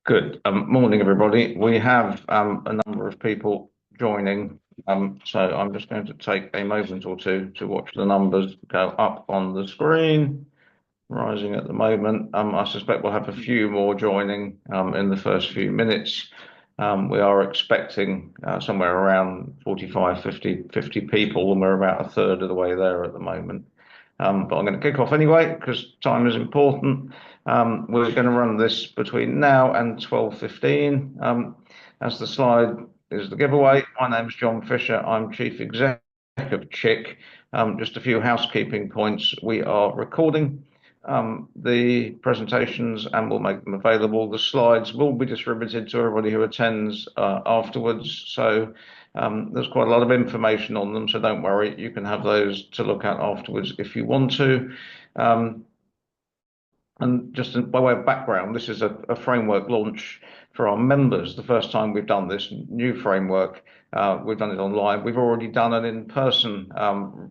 Good. Morning, everybody. We have a number of people joining, so I'm just going to take a moment or two to watch the numbers go up on the screen, rising at the moment. I suspect we'll have a few more joining in the first few minutes. We are expecting somewhere around 45, 50 people, and we're about a third of the way there at the moment. But I'm going to kick off anyway because time is important. We're going to run this between now and 12:15. As the slide is the giveaway, my name's John Fisher. I'm Chief Exec of CHIC. Just a few housekeeping points. We are recording the presentations and we'll make them available. The slides will be distributed to everybody who attends afterwards. So there's quite a lot of information on them, so don't worry. You can have those to look at afterwards if you want to. And just by way of background, this is a framework launch for our members. The first time we've done this new framework, we've done it online. We've already done an in-person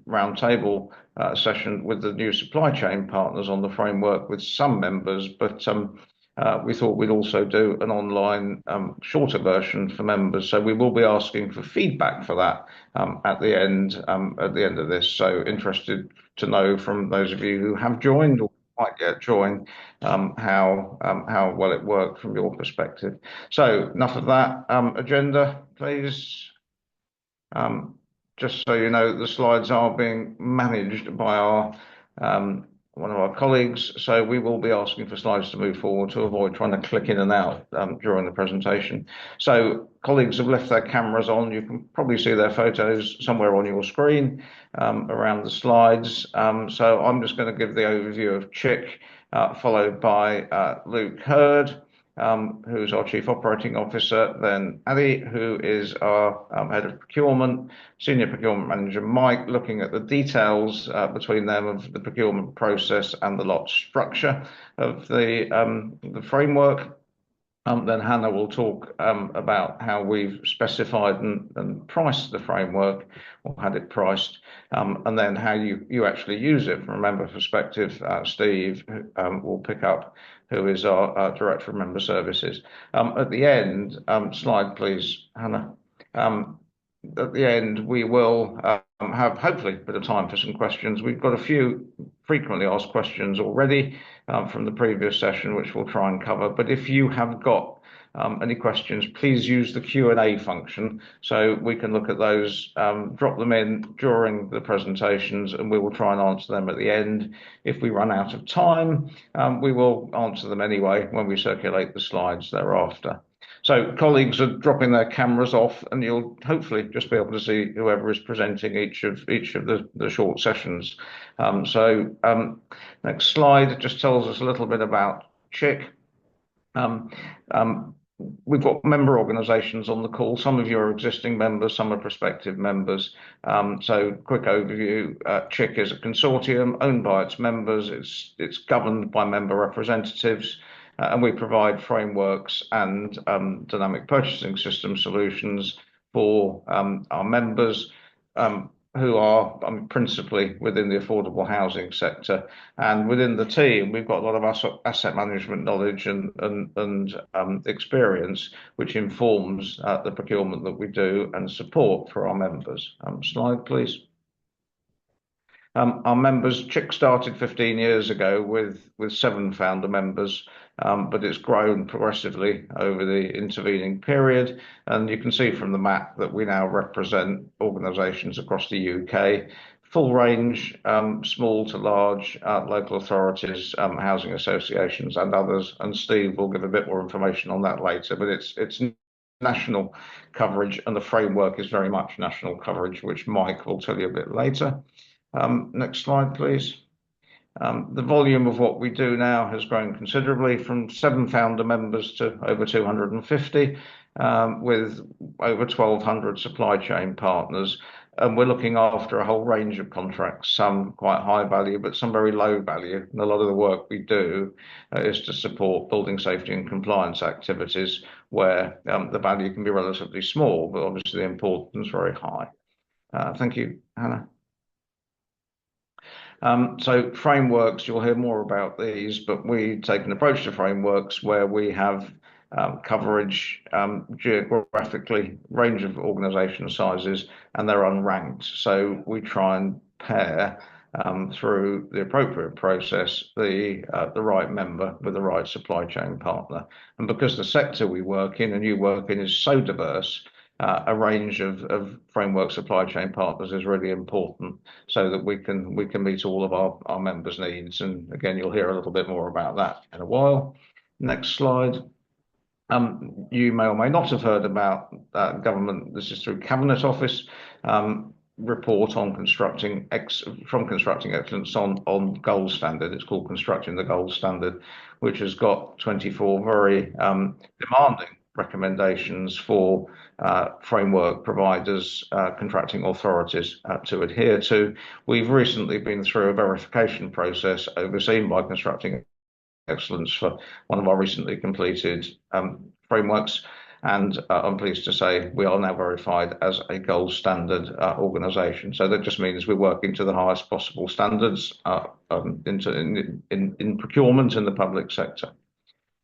roundtable session with the new supply chain partners on the framework with some members, but we thought we'd also do an online shorter version for members. So we will be asking for feedback for that at the end of this. So interested to know from those of you who have joined or might yet join how well it worked from your perspective. So enough of that. Agenda, please. Just so you know, the slides are being managed by our one of our colleagues, so we will be asking for slides to move forward to avoid trying to click in and out during the presentation. So colleagues have left their cameras on. You can probably see their photos somewhere on your screen around the slides. So I'm just going to give the overview of CHIC, followed by Luke Hurd, who's our Chief Operating Officer, then Adi, who is our Head of Procurement, Senior Procurement Manager Mike, looking at the details between them of the procurement process and the lot structure of the framework. Then Hannah will talk about how we've specified and priced the framework, or had it priced, and then how you actually use it from a member perspective. Steve will pick up, who is our Director of Member Services. At the end, slide please, Hannah. At the end, we will have hopefully a bit of time for some questions. We've got a few frequently asked questions already from the previous session, which we'll try and cover. But if you have got any questions, please use the Q&A function so we can look at those, drop them in during the presentations, and we will try and answer them at the end. If we run out of time, we will answer them anyway when we circulate the slides thereafter. So colleagues are dropping their cameras off, and you'll hopefully just be able to see whoever is presenting each of the short sessions. Next slide just tells us a little bit about CHIC. We've got member organisations on the call. Some of you are existing members, some are prospective members. So quick overview, CHIC is a consortium owned by its members. It's governed by member representatives. And we provide frameworks and dynamic purchasing system solutions for our members who are principally within the affordable housing sector. And within the team, we've got a lot of asset management knowledge and experience, which informs the procurement that we do and support for our members. Slide, please. Our members, CHIC started 15 years ago with 7 founder members, but it's grown progressively over the intervening period. And you can see from the map that we now represent organisations across the UK, full range, small to large, local authorities, housing associations and others. And Steve will give a bit more information on that later, but it's national coverage, and the framework is very much national coverage, which Mike will tell you a bit later. Next slide, please. The volume of what we do now has grown considerably from 7 founder members to over 250, with over 1,200 supply chain partners. And we're looking after a whole range of contracts, some quite high value, but some very low value. And a lot of the work we do is to support building safety and compliance activities where the value can be relatively small, but obviously the importance is very high. Thank you, Hannah. So frameworks, you'll hear more about these, but we take an approach to frameworks where we have coverage geographically, range of organisation sizes, and they're unranked. So we try and pair through the appropriate process the right member with the right supply chain partner. And because the sector we work in and you work in is so diverse, a range of framework supply chain partners is really important so that we can meet all of our members' needs. And again, you'll hear a little bit more about that in a while. Next slide. You may or may not have heard about government. This is through Cabinet Office report on constructing excellence on gold standard. It's called Constructing the Gold Standard, which has got 24 very demanding recommendations for framework providers, contracting authorities to adhere to. We've recently been through a verification process overseen by Constructing Excellence for one of our recently completed frameworks. And I'm pleased to say we are now verified as a gold standard organisation. So that just means we're working to the highest possible standards in procurement in the public sector.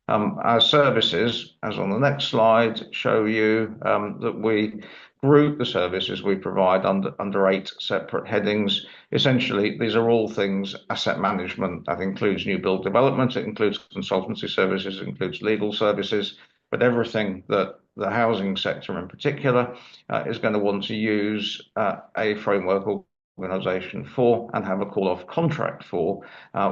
Our services, as on the next slide, show you that we group the services we provide under 8 separate headings. Essentially, these are all things asset management. That includes new build development, it includes consultancy services, it includes legal services, but everything that the housing sector in particular is going to want to use a framework organisation for and have a call-off contract for,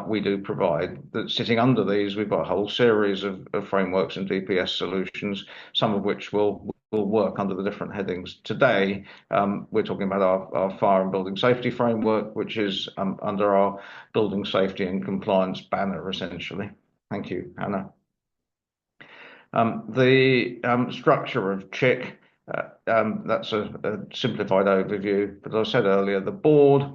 we do provide. That sitting under these, we've got a whole series of frameworks and DPS solutions, some of which will work under the different headings. Today, we're talking about our fire and building safety framework, which is under our building safety and compliance banner, essentially. Thank you, Hannah. The structure of CHIC, that's a simplified overview, but as I said earlier, the board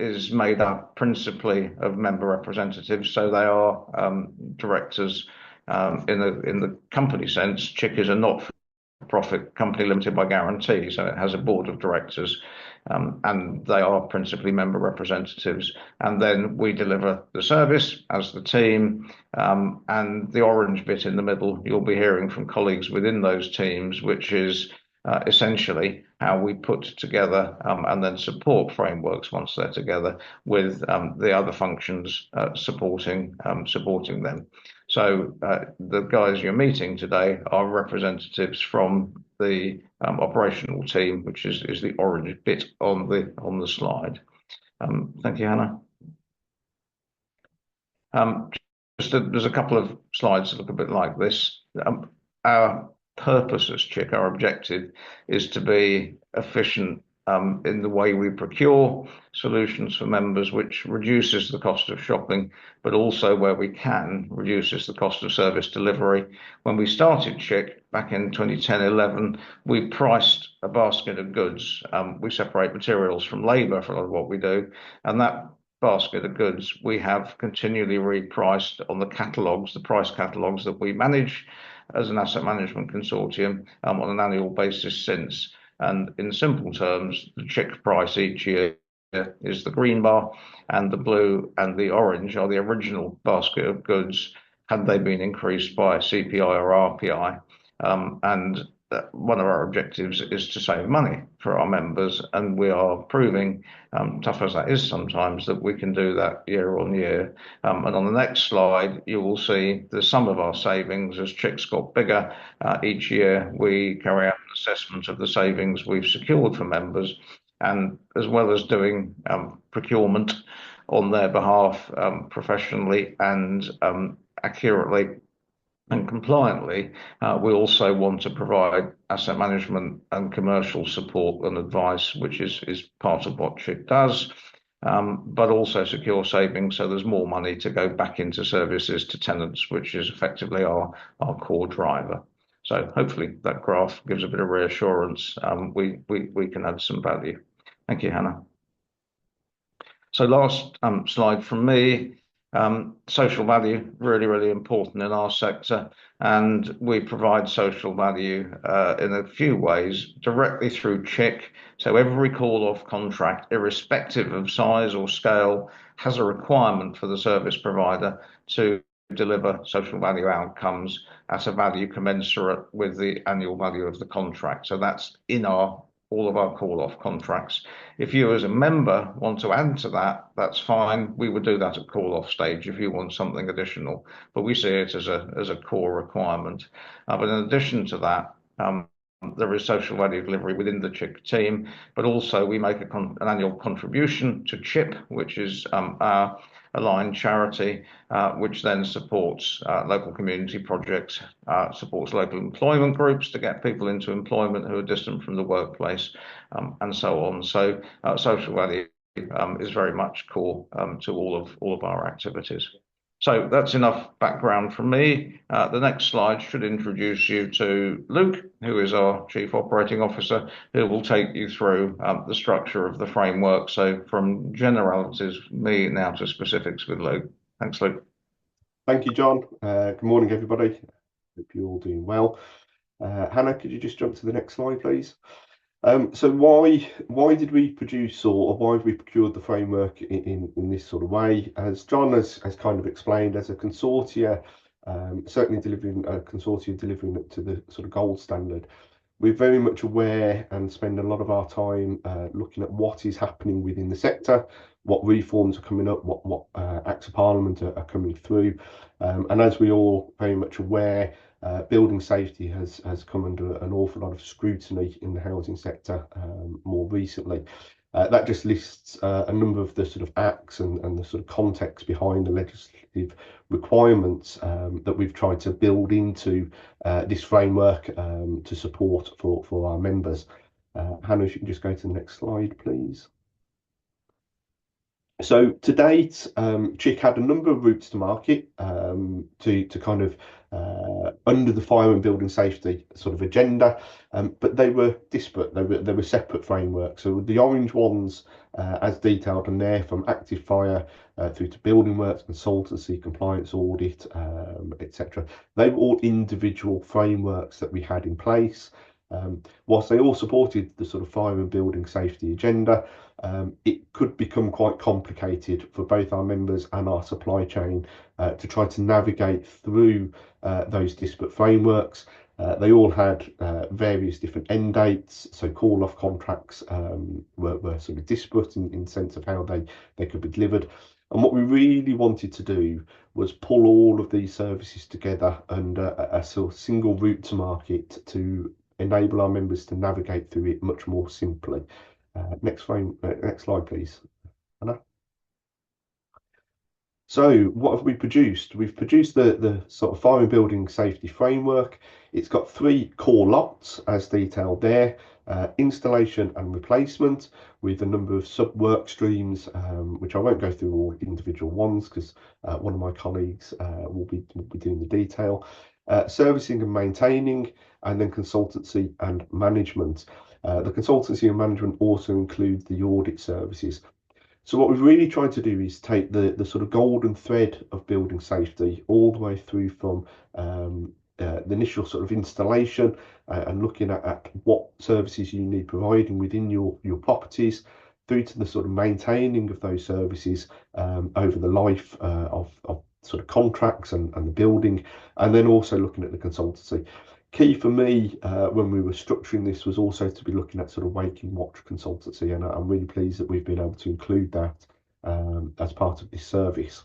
is made up principally of member representatives, so they are directors in the company sense. CHIC is a not-for-profit company limited by guarantee, so it has a board of directors, and they are principally member representatives. And then we deliver the service as the team, and the orange bit in the middle, you'll be hearing from colleagues within those teams, which is essentially how we put together and then support frameworks once they're together with the other functions supporting them. So the guys you're meeting today are representatives from the operational team, which is the orange bit on the slide. Thank you, Hannah. There's a couple of slides that look a bit like this. Our purpose as CHIC, our objective, is to be efficient in the way we procure solutions for members, which reduces the cost of shopping, but also where we can, reduces the cost of service delivery. When we started CHIC back in 2010-11, we priced a basket of goods. We separate materials from labour for a lot of what we do, and that basket of goods we have continually repriced on the catalogues, the price catalogues that we manage as an asset management consortium on an annual basis since. And in simple terms, the CHIC price each year is the green bar, and the blue and the orange are the original basket of goods had they been increased by CPI or RPI. And one of our objectives is to save money for our members, and we are proving, tough as that is sometimes, that we can do that year on year. And on the next slide, you will see the sum of our savings as CHIC's got bigger. Each year, we carry out an assessment of the savings we've secured for members, and as well as doing procurement on their behalf professionally and accurately and compliantly, we also want to provide asset management and commercial support and advice, which is part of what CHIC does, but also secure savings, so there's more money to go back into services to tenants, which is effectively our core driver. So hopefully that graph gives a bit of reassurance. We can add some value. Thank you, Hannah. So last slide from me. Social value, really, really important in our sector, and we provide social value in a few ways, directly through CHIC. So every call-off contract, irrespective of size or scale, has a requirement for the service provider to deliver social value outcomes at a value commensurate with the annual value of the contract. So that's in all of our call-off contracts. If you as a member want to add to that, that's fine. We would do that at call-off stage if you want something additional, but we see it as a core requirement. But in addition to that, there is social value delivery within the CHIP team, but also we make an annual contribution to CHIP, which is our aligned charity, which then supports local community projects, supports local employment groups to get people into employment who are distant from the workplace, and so on. So social value is very much core to all of our activities. So that's enough background from me. The next slide should introduce you to Luke, who is our Chief Operating Officer, who will take you through the structure of the framework. So from generalities, me now to specifics with Luke. Thanks, Luke. Thank you, John. Good morning, everybody. Hope you're all doing well. Hannah, could you just jump to the next slide, please? So why did we produce or why have we procured the framework in this sort of way? As John has kind of explained, as a consortia, certainly delivering a consortia delivering it to the sort of gold standard, we're very much aware and spend a lot of our time looking at what is happening within the sector, what reforms are coming up, what acts of parliament are coming through, and as we all very much aware, building safety has come under an awful lot of scrutiny in the housing sector more recently. That just lists a number of the sort of acts and the sort of context behind the legislative requirements that we've tried to build into this framework to support for our members. Hannah, if you can just go to the next slide, please. So to date, CHIC had a number of routes to market to kind of under the fire and building safety sort of agenda, but they were disparate. They were separate frameworks. So the orange ones, as detailed on there, from active fire through to building works, consultancy, compliance audit, etc. They were all individual frameworks that we had in place. Whilst they all supported the sort of fire and building safety agenda, it could become quite complicated for both our members and our supply chain to try to navigate through those disparate frameworks. They all had various different end dates, so call-off contracts were sort of disparate in sense of how they could be delivered. And what we really wanted to do was pull all of these services together under a sort of single route to market to enable our members to navigate through it much more simply. Next slide, please, Anna. So what have we produced? We've produced the sort of fire and building safety framework. It's got 3 core lots as detailed there. Installation and replacement with a number of sub work streams, which I won't go through all individual ones because one of my colleagues will be doing the detail. Servicing and maintaining, and then consultancy and management. The consultancy and management also include the audit services. So what we've really tried to do is take the sort of golden thread of building safety all the way through from the initial sort of installation and looking at what services you need providing within your properties, through to the sort of maintaining of those services over the life of sort of contracts and the building, and then also looking at the consultancy. Key for me when we were structuring this was also to be looking at sort of waking watch consultancy, and I'm really pleased that we've been able to include that as part of this service.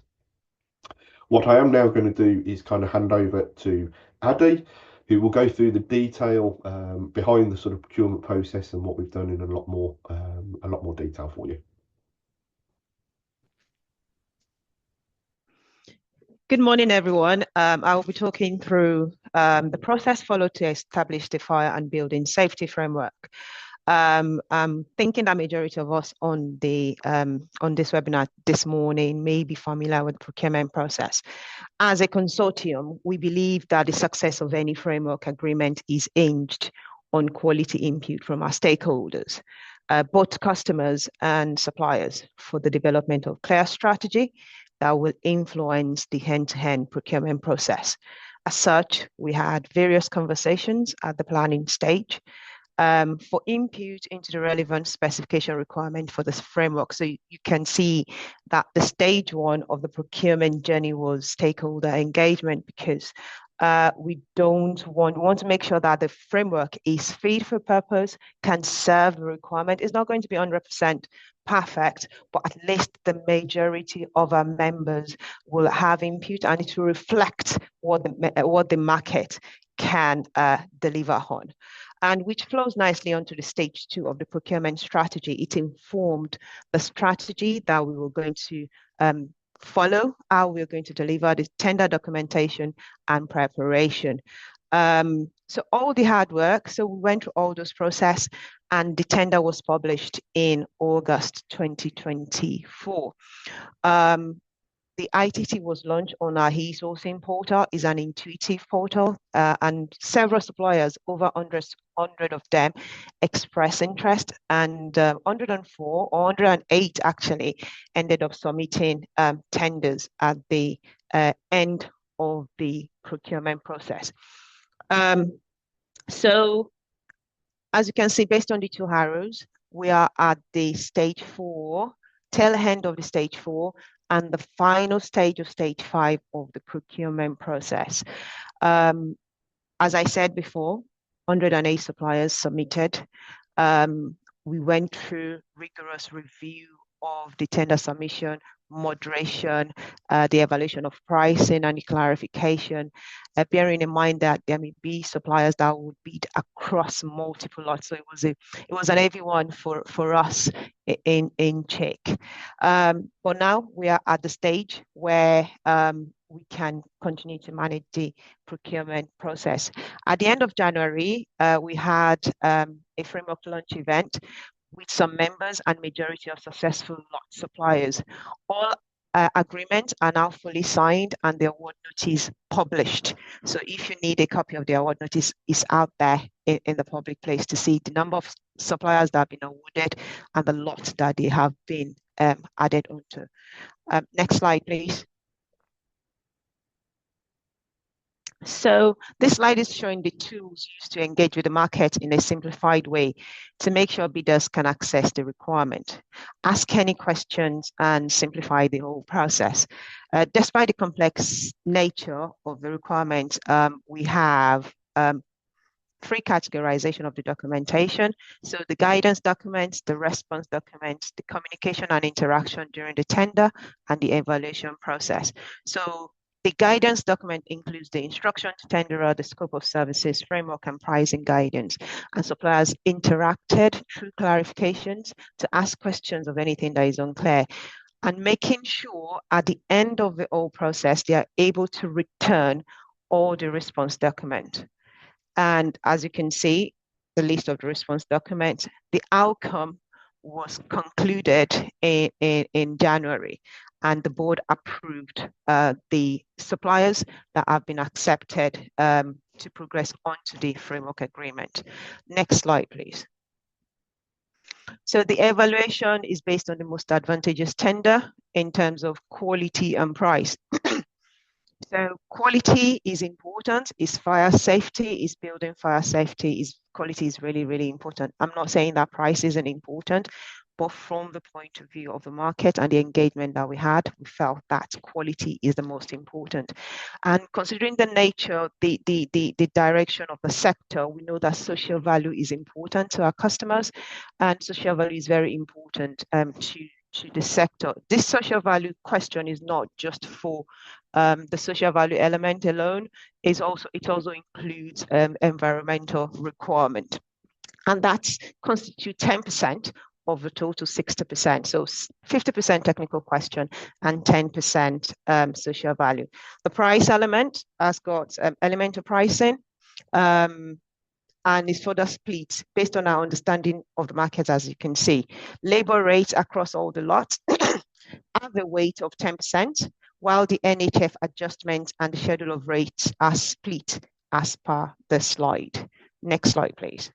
What I am now going to do is kind of hand over to Addy, who will go through the detail behind the sort of procurement process and what we've done in a lot more detail for you. Good morning, everyone. I will be talking through the process followed to establish the fire and building safety framework. I'm thinking that majority of us on this webinar this morning may be familiar with the procurement process. As a consortium, we believe that the success of any framework agreement is hinged on quality input from our stakeholders, both customers and suppliers, for the development of clear strategy that will influence the end-to-end procurement process. As such, we had various conversations at the planning stage, for input into the relevant specification requirement for this framework. So you can see that the stage one of the procurement journey was stakeholder engagement, because we want to make sure that the framework is fit for purpose, can serve the requirement. It's not going to be 100% perfect, but at least the majority of our members will have input, and it will reflect what the market can deliver on. And which flows nicely onto the stage 2 of the procurement strategy. It informed the strategy that we were going to follow, how we're going to deliver the tender documentation and preparation. So all the hard work, so we went through all those process, and the tender was published in August 2024. The ITT was launched on our e-sourcing portal. Is an intuitive portal, and several suppliers, over 100 of them, express interest, and 104 or 108 actually ended up submitting tenders at the end of the procurement process. So as you can see, based on the 2 arrows, we are at the stage 4, tail end of the stage 4, and the final stage of stage 5 of the procurement process. As I said before, 108 suppliers submitted. We went through rigorous review of the tender submission, moderation, the evaluation of pricing, and the clarification, bearing in mind that there may be suppliers that would bid across multiple lots. So it was an heavy one for us in check. But now we are at the stage where we can continue to manage the procurement process. At the end of January, we had a framework launch event with some members and majority of successful lot suppliers. All agreements are now fully signed and the award notice published. So if you need a copy of the award notice, it's out there in the public place to see the number of suppliers that have been awarded and the lots that they have been added onto. Next slide, please. So this slide is showing the tools used to engage with the market in a simplified way to make sure bidders can access the requirement, ask any questions, and simplify the whole process. Despite the complex nature of the requirement, we have three categorization of the documentation. So the guidance documents, the response documents, the communication and interaction during the tender, and the evaluation process. So the guidance document includes the instruction to tenderer, the scope of services, framework, and pricing guidance. And suppliers interacted through clarifications to ask questions of anything that is unclear, and making sure at the end of the whole process, they are able to return all the response document. And as you can see, the list of the response documents, the outcome was concluded in January, and the board approved the suppliers that have been accepted to progress onto the framework agreement. Next slide, please. So the evaluation is based on the most advantageous tender in terms of quality and price. So quality is important, is fire safety, is building fire safety, is quality is really, really important. I'm not saying that price isn't important, but from the point of view of the market and the engagement that we had, we felt that quality is the most important. And considering the nature, the direction of the sector, we know that social value is important to our customers, and social value is very important to the sector. This social value question is not just for the social value element alone. It also includes environmental requirement, and that constitutes 10% of the total 60%. So 50% technical question and 10% social value. The price element has got element of pricing, and is further split based on our understanding of the market, as you can see. Labor rates across all the lots have a weight of 10%, while the NHF adjustment and the schedule of rates are split as per the slide. Next slide, please.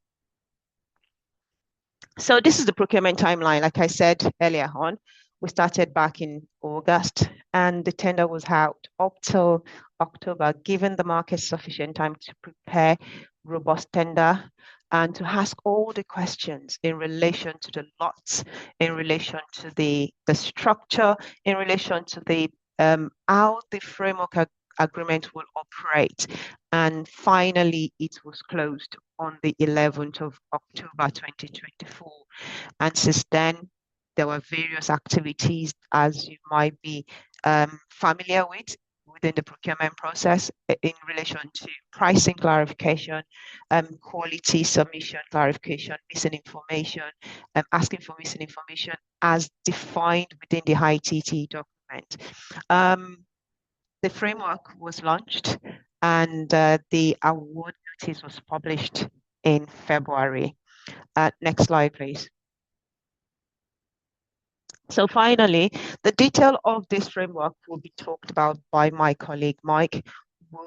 So this is the procurement timeline. Like I said earlier on, we started back in August, and the tender was out up till October, giving the market sufficient time to prepare robust tender and to ask all the questions in relation to the lots, in relation to the structure, in relation to the how the framework agreement will operate. And finally, it was closed on the 11th of October 2024. And since then, there were various activities, as you might be familiar with, within the procurement process in relation to pricing clarification, quality submission clarification, missing information, asking for missing information as defined within the ITT document. The framework was launched and the award notice was published in February. Next slide, please. So finally, the detail of this framework will be talked about by my colleague, Mike, who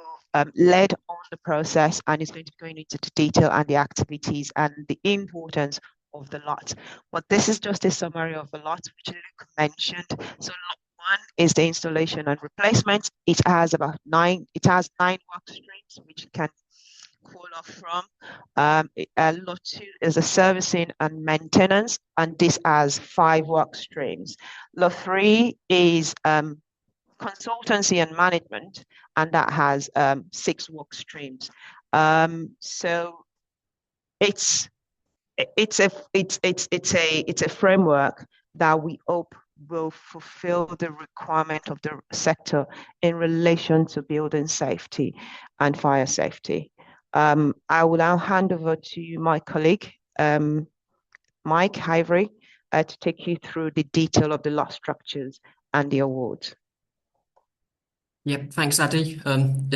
led on the process and is going to be going into the detail and the activities and the importance of the lot. But this is just a summary of the lot, which Luke mentioned. So lot 1 is the installation and replacement. It has about 9 work streams, which you can call off from. Lot 2 is the servicing and maintenance, and this has 5 work streams. Lot 3 is consultancy and management, and that has 6 work streams. So it's a framework that we hope will fulfill the requirement of the sector in relation to building safety and fire safety. I will now hand over to my colleague, Mike Ivory, to take you through the detail of the lot structures and the awards. Yep, thanks, Addy.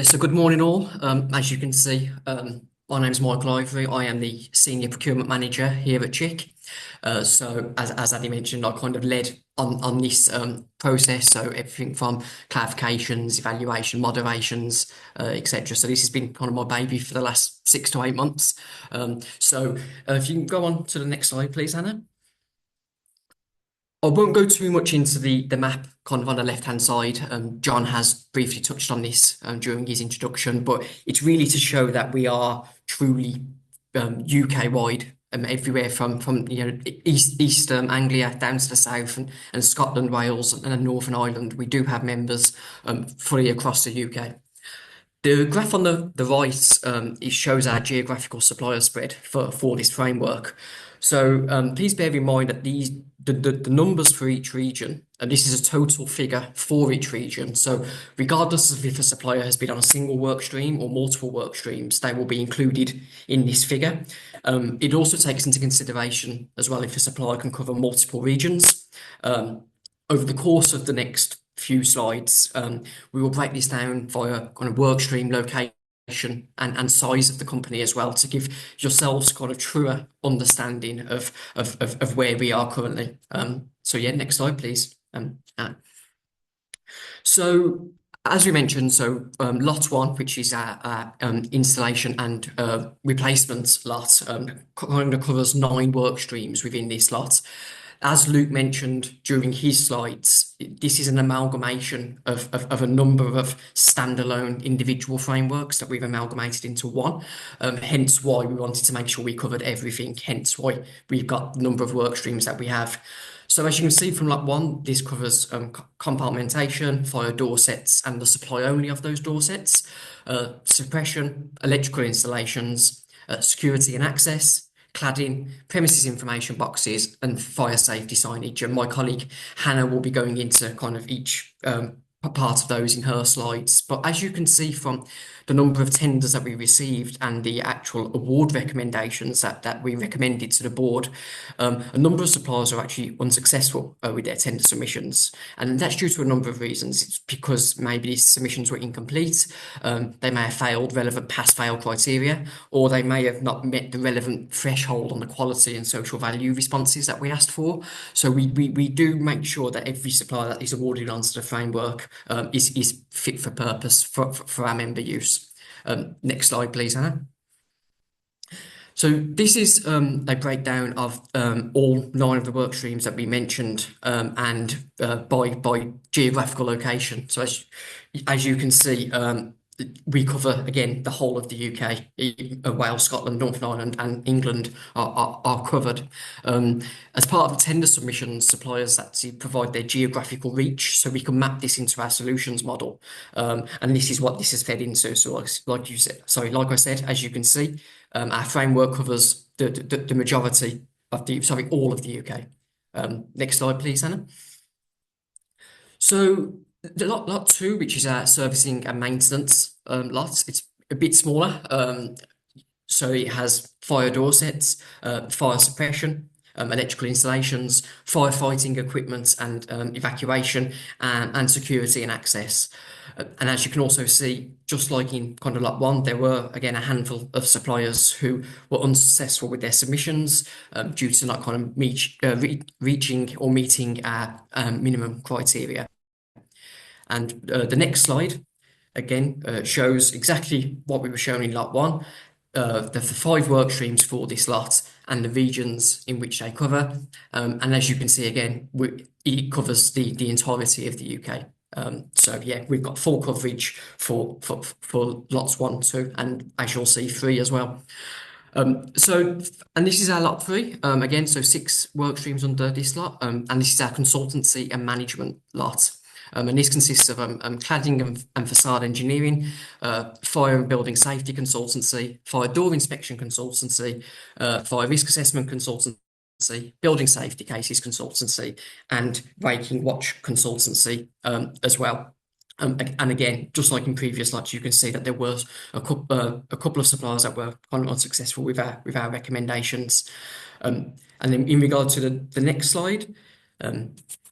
So good morning all. As you can see, my name is Michael Ivory. I am the Senior Procurement Manager here at CHIC. So as Addy mentioned, I kind of led on this process, so everything from clarifications, evaluation, moderations, etc. So this has been kind of my baby for the last 6 to 8 months. So if you can go on to the next slide, please, Hannah. I won't go too much into the map kind of on the left-hand side. John has briefly touched on this during his introduction, but it's really to show that we are truly UK-wide, everywhere from East Anglia down to the south and Scotland, Wales and Northern Ireland. We do have members fully across the UK. The graph on the right, it shows our geographical supplier spread for this framework. So please bear in mind that the numbers for each region, and this is a total figure for each region. So regardless of if a supplier has been on a single work stream or multiple work streams, they will be included in this figure. It also takes into consideration as well if a supplier can cover multiple regions. Over the course of the next few slides, we will break this down via kind of work stream location and size of the company as well, to give yourselves kind of truer understanding of where we are currently. So yeah, next slide, please. So as we mentioned, lot 1, which is our installation and replacement lot, kind of covers 9 work streams within this lot. As Luke mentioned during his slides, this is an amalgamation of a number of standalone individual frameworks that we've amalgamated into one. Hence why we wanted to make sure we covered everything, hence why we've got the number of work streams that we have. So as you can see from lot 1, this covers compartmentation, fire door sets and the supply only of those door sets, suppression, electrical installations, security and access, cladding, premises information boxes and fire safety signage. And my colleague Hannah will be going into kind of each part of those in her slides. But as you can see from the number of tenders that we received and the actual award recommendations that we recommended to the board, a number of suppliers are actually unsuccessful with their tender submissions. And that's due to a number of reasons. It's because maybe these submissions were incomplete, they may have failed relevant pass-fail criteria, or they may have not met the relevant threshold on the quality and social value responses that we asked for. So we do make sure that every supplier that is awarded onto the framework is fit for purpose for our member use. Next slide, please, Hannah. So this is a breakdown of all 9 of the work streams that we mentioned, and by geographical location. So as you can see, we cover again the whole of the UK. Wales, Scotland, Northern Ireland, and England are covered. As part of the tender submissions, suppliers actually provide their geographical reach, so we can map this into our solutions model. And this is what this is fed into. So, like you said, sorry, like I said, as you can see, our framework covers the majority of all of the UK. Next slide, please, Hannah. So the lot two, which is our servicing and maintenance lots, it's a bit smaller. So it has fire door sets, fire suppression, electrical installations, firefighting equipment and evacuation, and security and access. And as you can also see, just like in kind of lot one, there were again a handful of suppliers who were unsuccessful with their submissions due to not kind of reaching or meeting our minimum criteria. And the next slide again shows exactly what we were shown in lot one. The 5 work streams for this lot and the regions in which they cover. And as you can see again, it covers the entirety of the UK. So yeah, we've got full coverage for lots 1, 2, and as you'll see, 3 as well. And this is our lot 3 again, so 6 work streams under this lot, and this is our consultancy and management lot. And this consists of cladding and facade engineering, fire and building safety consultancy, fire door inspection consultancy, fire risk assessment consultancy, building safety cases consultancy, and breaking watch consultancy as well. And again, just like in previous lots, you can see that there was a couple of suppliers that were kind of unsuccessful with our recommendations. And then in regard to the next slide,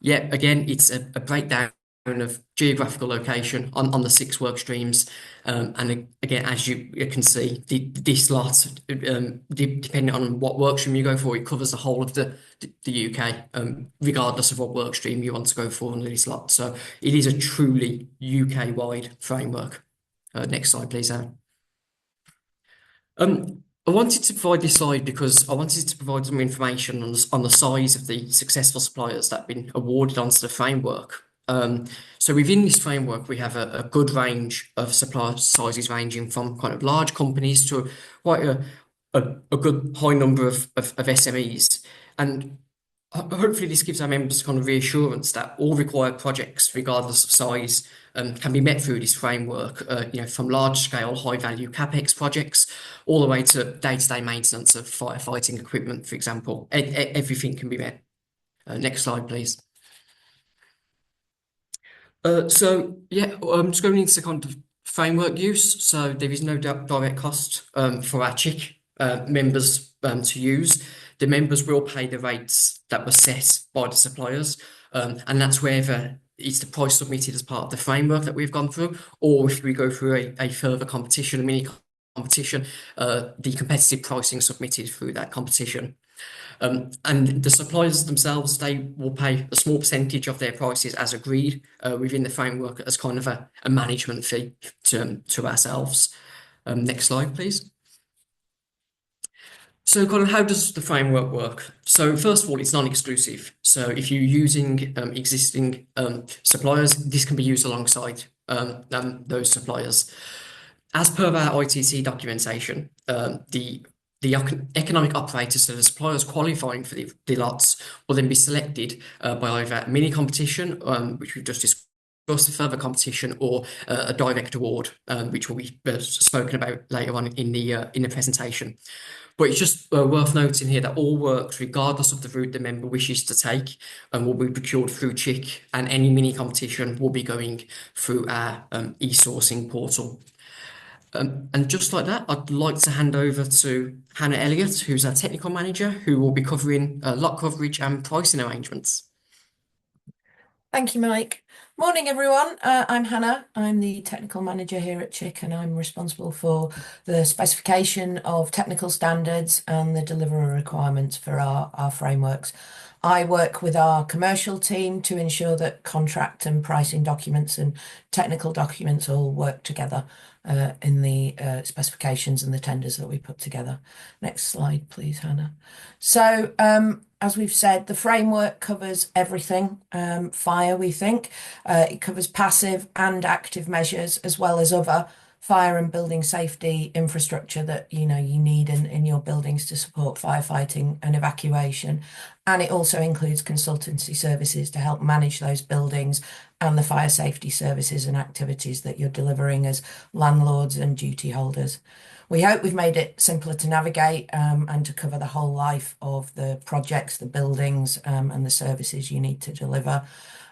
yeah, again, it's a breakdown of geographical location on the 6 work streams. And again, as you can see, this lot, depending on what work stream you go for, it covers the whole of the UK, regardless of what work stream you want to go for under this lot. So it is a truly UK-wide framework. Next slide, please, Anne. I wanted to provide this slide because I wanted to provide some information on the size of the successful suppliers that have been awarded onto the framework. So within this framework, we have a good range of supplier sizes ranging from kind of large companies to quite a good high number of SMEs. And hopefully this gives our members kind of reassurance that all required projects, regardless of size, can be met through this framework, from large-scale, high-value CapEx projects, all the way to day-to-day maintenance of firefighting equipment, for example. Everything can be met. Next slide, please. So yeah, just going into kind of framework use. So there is no direct cost for our CHIC members to use. The members will pay the rates that were set by the suppliers, and that's whether it's the price submitted as part of the framework that we've gone through, or if we go through a further competition, a mini competition, the competitive pricing submitted through that competition. And the suppliers themselves, they will pay a small percentage of their prices as agreed within the framework as kind of a management fee to ourselves. Next slide, please. So kind of how does the framework work? So first of all, it's non-exclusive. So if you're using existing suppliers, this can be used alongside those suppliers. As per our ITC documentation, the economic operators, so the suppliers qualifying for the lots, will then be selected by either a mini competition, which we've just discussed, a further competition, or a direct award, which will be spoken about later on in the presentation. But it's just worth noting here that all works, regardless of the route the member wishes to take, will be procured through CHIC, and any mini competition will be going through our e-sourcing portal. And just like that, I'd like to hand over to Hannah Elliott, who's our technical manager, who will be covering lot coverage and pricing arrangements. Thank you, Mike. Morning, everyone. I'm Hannah. I'm the technical manager here at CHIC, and I'm responsible for the specification of technical standards and the delivery requirements for our frameworks. I work with our commercial team to ensure that contract and pricing documents and technical documents all work together in the specifications and the tenders that we put together. Next slide, please, Hannah. So, as we've said, the framework covers everything fire, we think. It covers passive and active measures, as well as other fire and building safety infrastructure that you need in your buildings to support firefighting and evacuation. And it also includes consultancy services to help manage those buildings and the fire safety services and activities that you're delivering as landlords and duty holders. We hope we've made it simpler to navigate and to cover the whole life of the projects, the buildings, and the services you need to deliver.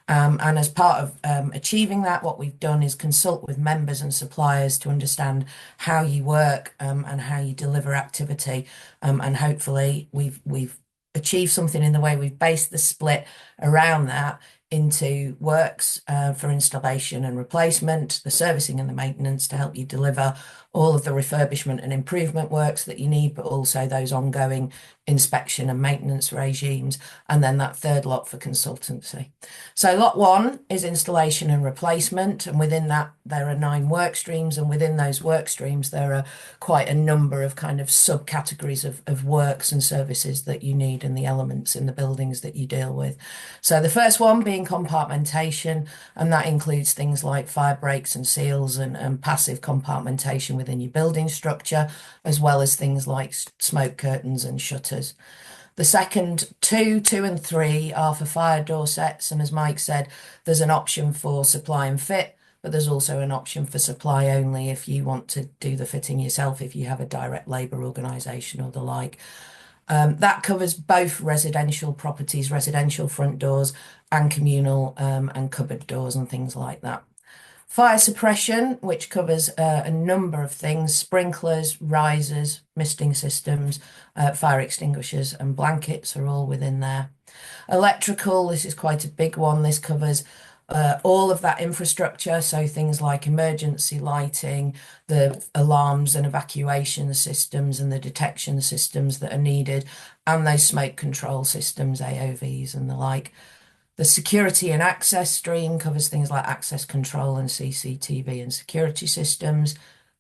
And as part of achieving that, what we've done is consult with members and suppliers to understand how you work and how you deliver activity. And hopefully we've achieved something in the way we've based the split around that into works for installation and replacement, the servicing and the maintenance to help you deliver all of the refurbishment and improvement works that you need, but also those ongoing inspection and maintenance regimes, and then that third lot for consultancy. So lot 1 is installation and replacement, and within that there are 9 work streams, and within those work streams there are quite a number of kind of subcategories of works and services that you need and the elements in the buildings that you deal with. So the first one being compartmentation, and that includes things like fire breaks and seals and passive compartmentation within your building structure, as well as things like smoke curtains and shutters. The second 2 and 3 are for fire door sets, and as Mike said, there's an option for supply and fit, but there's also an option for supply only if you want to do the fitting yourself, if you have a direct labour organisation or the like. That covers both residential properties, residential front doors, and communal and cupboard doors and things like that. Fire suppression, which covers a number of things: sprinklers, risers, misting systems, fire extinguishers and blankets are all within there. Electrical, this is quite a big one. This covers all of that infrastructure, so things like emergency lighting, the alarms and evacuation systems and the detection systems that are needed, and those smoke control systems, AOVs and the like. The security and access stream covers things like access control and CCTV and security systems.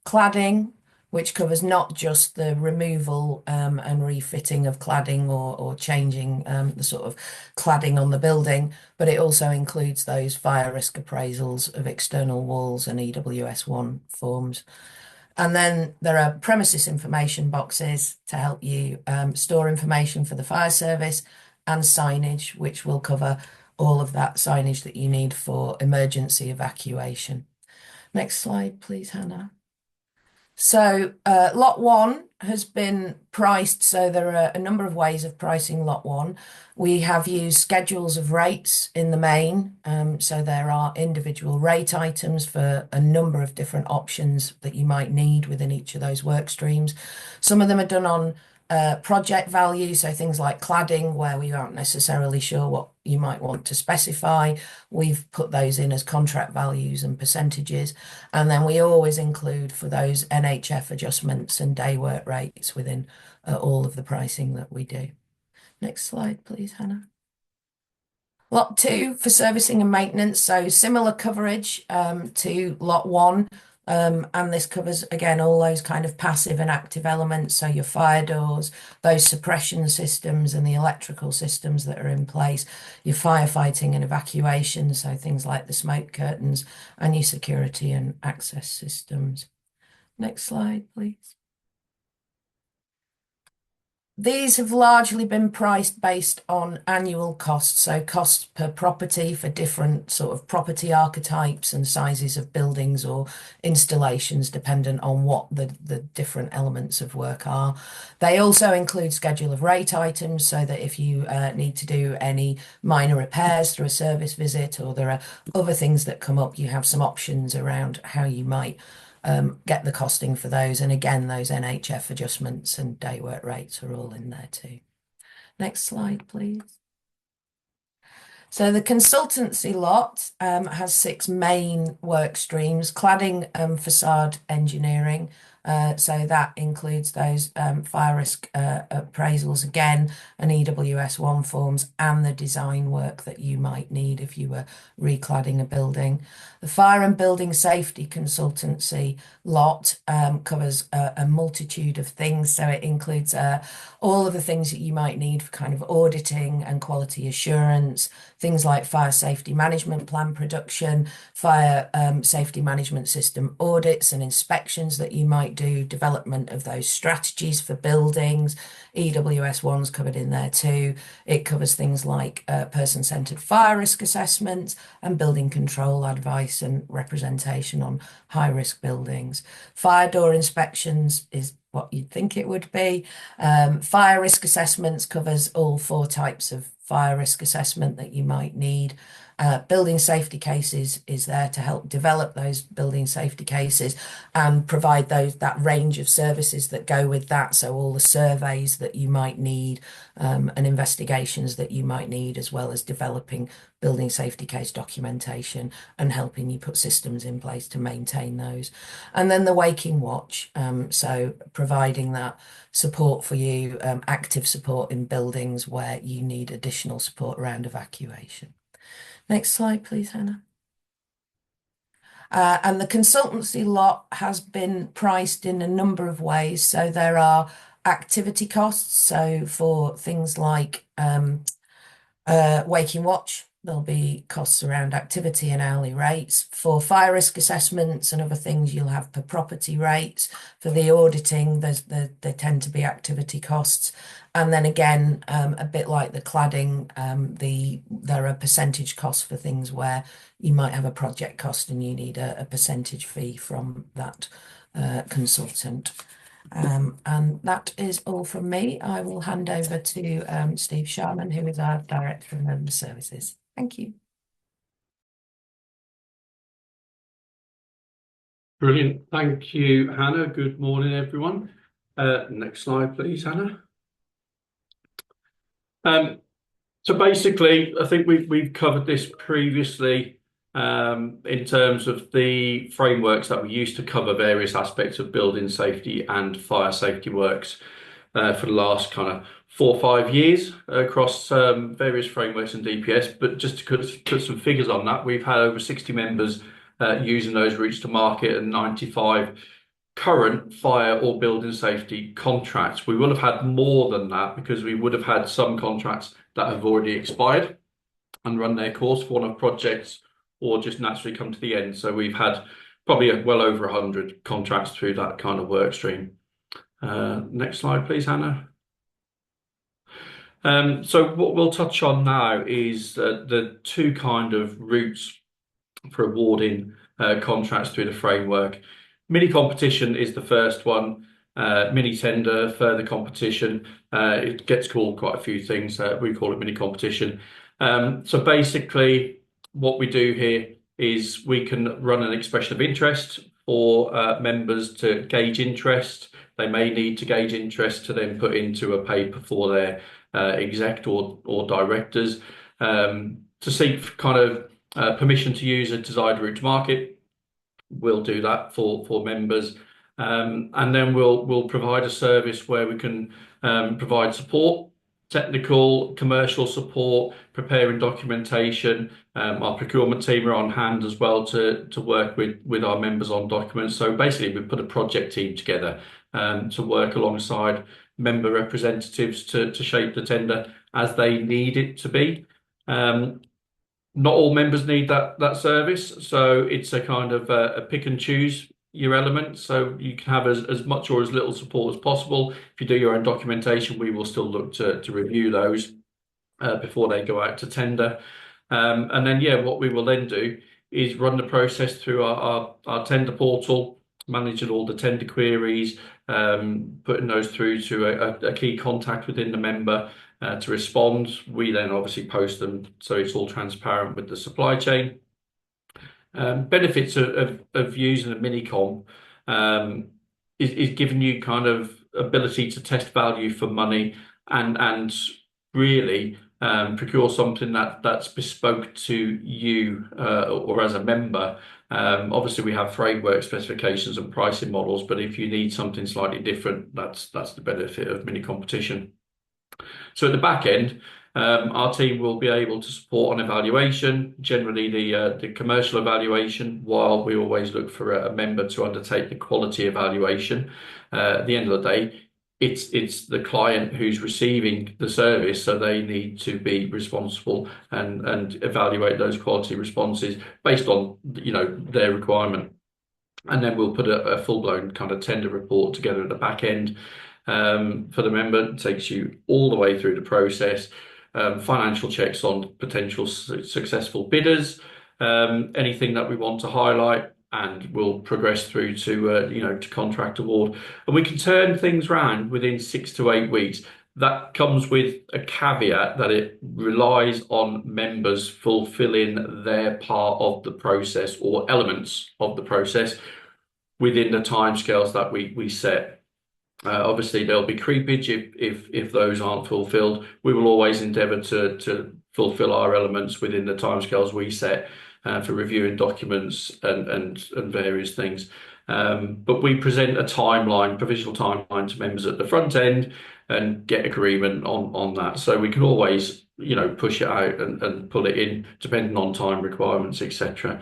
Cladding, which covers not just the removal and refitting of cladding or changing the sort of cladding on the building, but it also includes those fire risk appraisals of external walls and EWS1 forms. And then there are premises information boxes to help you store information for the fire service, and signage, which will cover all of that signage that you need for emergency evacuation. Next slide, please, Hannah. So lot 1 has been priced, so there are a number of ways of pricing lot 1. We have used schedules of rates in the main, so there are individual rate items for a number of different options that you might need within each of those work streams. Some of them are done on project value, so things like cladding, where we aren't necessarily sure what you might want to specify. We've put those in as contract values and percentages, and then we always include for those NHF adjustments and day work rates within all of the pricing that we do. Next slide, please, Hannah. Lot 2 for servicing and maintenance, so similar coverage to lot 1. And this covers, again, all those kind of passive and active elements, so your fire doors, those suppression systems and the electrical systems that are in place, your firefighting and evacuation, so things like the smoke curtains, and your security and access systems. Next slide, please. These have largely been priced based on annual costs, so costs per property for different sort of property archetypes and sizes of buildings or installations, dependent on what the different elements of work are. They also include schedule of rate items, so that if you need to do any minor repairs through a service visit, or there are other things that come up, you have some options around how you might get the costing for those. And again, those NHF adjustments and day work rates are all in there too. Next slide, please. So the consultancy lot has 6 main work streams: cladding and facade engineering. So that includes those fire risk appraisals again, and EWS1 forms, and the design work that you might need if you were recladding a building. The fire and building safety consultancy lot covers a multitude of things. So it includes all of the things that you might need for kind of auditing and quality assurance, things like fire safety management plan production, fire safety management system audits and inspections that you might do, development of those strategies for buildings. EWS1's covered in there too. It covers things like person-centered fire risk assessments and building control advice and representation on high-risk buildings. Fire door inspections is what you'd think it would be. Fire risk assessments covers all 4 types of fire risk assessment that you might need. Building safety cases is there to help develop those building safety cases and provide that range of services that go with that. So all the surveys that you might need and investigations that you might need, as well as developing building safety case documentation and helping you put systems in place to maintain those. And then the Waking Watch, so providing that support for you, active support in buildings where you need additional support around evacuation. Next slide, please, Hannah. And the consultancy lot has been priced in a number of ways. So there are activity costs. So for things like Waking Watch, there'll be costs around activity and hourly rates. For fire risk assessments and other things, you'll have per property rates. For the auditing, there tend to be activity costs. And then again, a bit like the cladding, there are percentage costs for things where you might have a project cost and you need a percentage fee from that consultant. And that is all from me. I will hand over to Steve Sharman, who is our Director of Member Services. Thank you. Brilliant. Thank you, Hannah. Good morning, everyone. Next slide, please, Hannah. So basically, I think we've covered this previously in terms of the frameworks that we used to cover various aspects of building safety and fire safety works for the last kind of 4 or 5 years across various frameworks and DPS. But just to put some figures on that, we've had over 60 members using those routes to market and 95 current fire or building safety contracts. We would have had more than that because we would have had some contracts that have already expired and run their course for one-off projects or just naturally come to the end. So we've had probably well over 100 contracts through that kind of work stream. Next slide, please, Hannah. So what we'll touch on now is the 2 kind of routes for awarding contracts through the framework. Mini competition is the first one, mini tender, further competition. It gets called quite a few things. We call it mini competition. So basically what we do here is we can run an expression of interest for members to gauge interest. They may need to gauge interest to then put into a paper for their exec or directors to seek kind of permission to use a desired route to market. We'll do that for members, and then we'll provide a service where we can provide support, technical, commercial support, preparing documentation. Our procurement team are on hand as well to work with our members on documents. So basically, we put a project team together to work alongside member representatives to shape the tender as they need it to be. Not all members need that service, so it's a kind of a pick and choose your elements. So you can have as much or as little support as possible. If you do your own documentation, we will still look to review those before they go out to tender. And then, what we will then do is run the process through our tender portal, managing all the tender queries, putting those through to a key contact within the member to respond. We then obviously post them so it's all transparent with the supply chain. Benefits of using a mini-com is giving you kind of ability to test value for money and really procure something that's bespoke to you or as a member. Obviously, we have framework specifications and pricing models, but if you need something slightly different, that's the benefit of mini competition. So at the back end, our team will be able to support on evaluation, generally the commercial evaluation, while we always look for a member to undertake the quality evaluation. At the end of the day, it's the client who's receiving the service, so they need to be responsible and evaluate those quality responses based on, you know, their requirement. And then we'll put a full-blown kind of tender report together at the back end for the member. It takes you all the way through the process, financial checks on potential successful bidders, anything that we want to highlight, and we'll progress through to you know, to contract award. And we can turn things around within 6 to 8 weeks. That comes with a caveat that it relies on members fulfilling their part of the process or elements of the process within the timescales that we set. Obviously, there'll be creepage if those aren't fulfilled. We will always endeavour to fulfil our elements within the timescales we set for reviewing documents and various things. But we present a timeline, provisional timeline to members at the front end and get agreement on that. So we can always, you know, push it out and pull it in depending on time requirements, etc.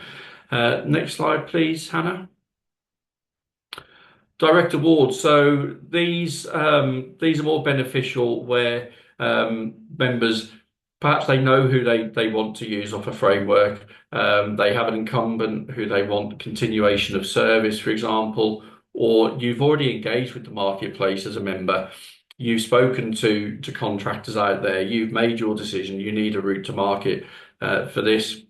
Next slide, please, Hannah. Direct awards. So these are more beneficial where members, perhaps they know who they want to use off a framework. They have an incumbent who they want continuation of service, for example, or you've already engaged with the marketplace as a member. You've spoken to contractors out there. You've made your decision. You need a route to market for this.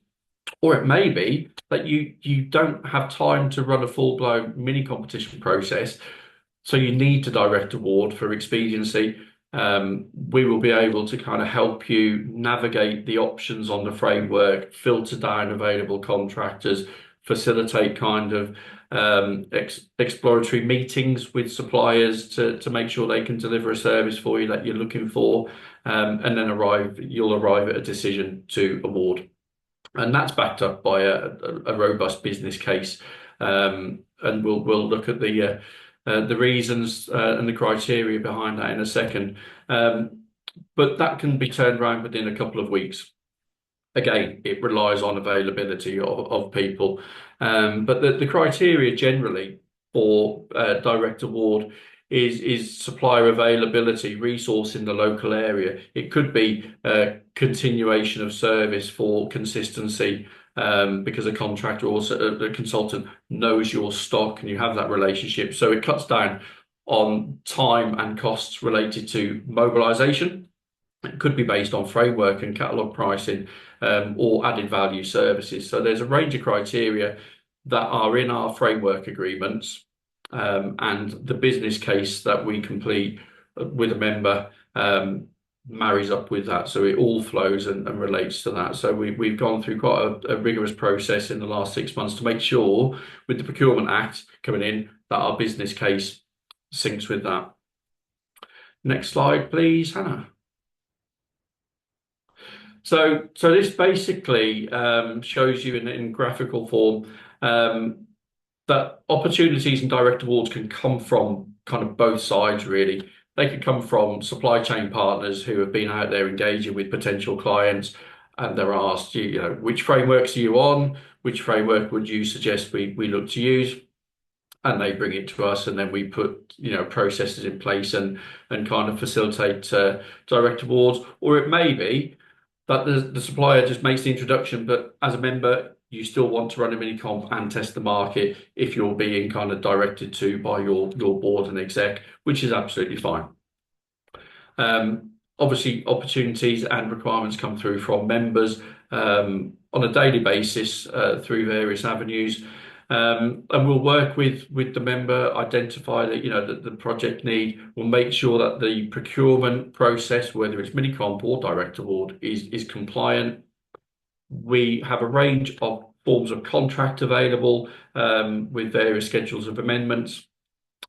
Or it may be that you don't have time to run a full-blown mini competition process, so you need to direct award for expediency. We will be able to kind of help you navigate the options on the framework, filter down available contractors, facilitate kind of exploratory meetings with suppliers to make sure they can deliver a service for you that you're looking for, and then you'll arrive at a decision to award. And that's backed up by a robust business case, and we'll look at the reasons and the criteria behind that in a second. But that can be turned around within a couple of weeks. Again, it relies on availability of people, but the criteria generally for direct award is supplier availability, resource in the local area. It could be continuation of service for consistency, because a contractor or a consultant knows your stock and you have that relationship. So it cuts down on time and costs related to mobilisation. It could be based on framework and catalogue pricing, or added value services. So there's a range of criteria that are in our framework agreements, and the business case that we complete with a member marries up with that. So it all flows and relates to that. So we've gone through quite a rigorous process in the last 6 months to make sure, with the Procurement Act coming in, that our business case syncs with that. Next slide, please, Hannah. So this basically shows you in graphical form that opportunities and direct awards can come from kind of both sides, really. They can come from supply chain partners who have been out there engaging with potential clients, and they're asked, you know, which frameworks are you on? Which framework would you suggest we look to use? And they bring it to us, and then we put, you know, processes in place and kind of facilitate direct awards. Or it may be that the supplier just makes the introduction, but as a member, you still want to run a mini comp and test the market if you're being kind of directed to by your board and exec, which is absolutely fine. Obviously, opportunities and requirements come through from members on a daily basis through various avenues, and we'll work with the member, identify that, you know, the project need. We'll make sure that the procurement process, whether it's mini comp or direct award, is compliant. We have a range of forms of contract available with various schedules of amendments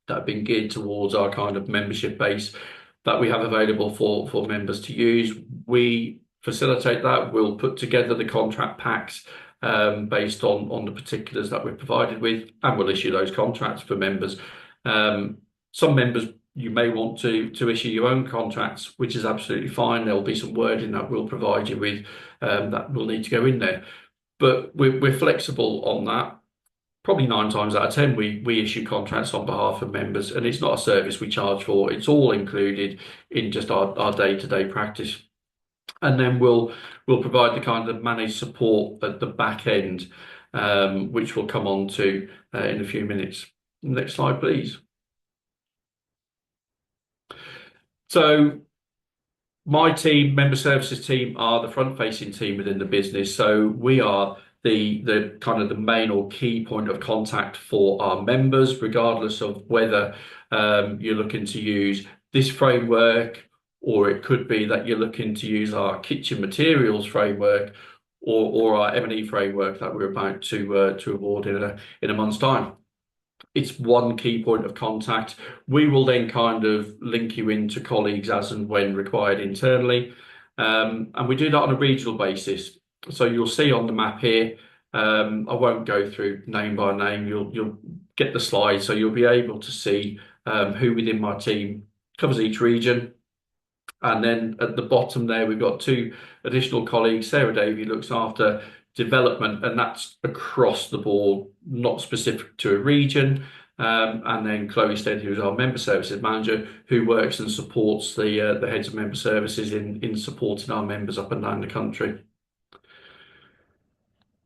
that have been geared towards our kind of membership base that we have available for members to use. We facilitate that. We'll put together the contract packs based on the particulars that we're provided with, and we'll issue those contracts for members. Some members, you may want to issue your own contracts, which is absolutely fine. There'll be some wording that we'll provide you with that will need to go in there. But we're flexible on that. probably 9 times out of 10, we issue contracts on behalf of members, and it's not a service we charge for. It's all included in just our day-to-day practice. And then we'll provide the kind of managed support at the back end, which we'll come on to in a few minutes. Next slide, please. So my team, member services team, are the front-facing team within the business. So we are the kind of the main or key point of contact for our members, regardless of whether you're looking to use this framework, or it could be that you're looking to use our kitchen materials framework or our M&E framework that we're about to award in a month's time. It's one key point of contact. We will then kind of link you into colleagues as and when required internally. And we do that on a regional basis. So you'll see on the map here, I won't go through name by name. You'll get the slide, so you'll be able to see who within my team covers each region. And then at the bottom there, we've got 2 additional colleagues. Sarah Davey looks after development, and that's across the board, not specific to a region. And then Chloe Stead, who's our member services manager, who works and supports the heads of member services in supporting our members up and down the country.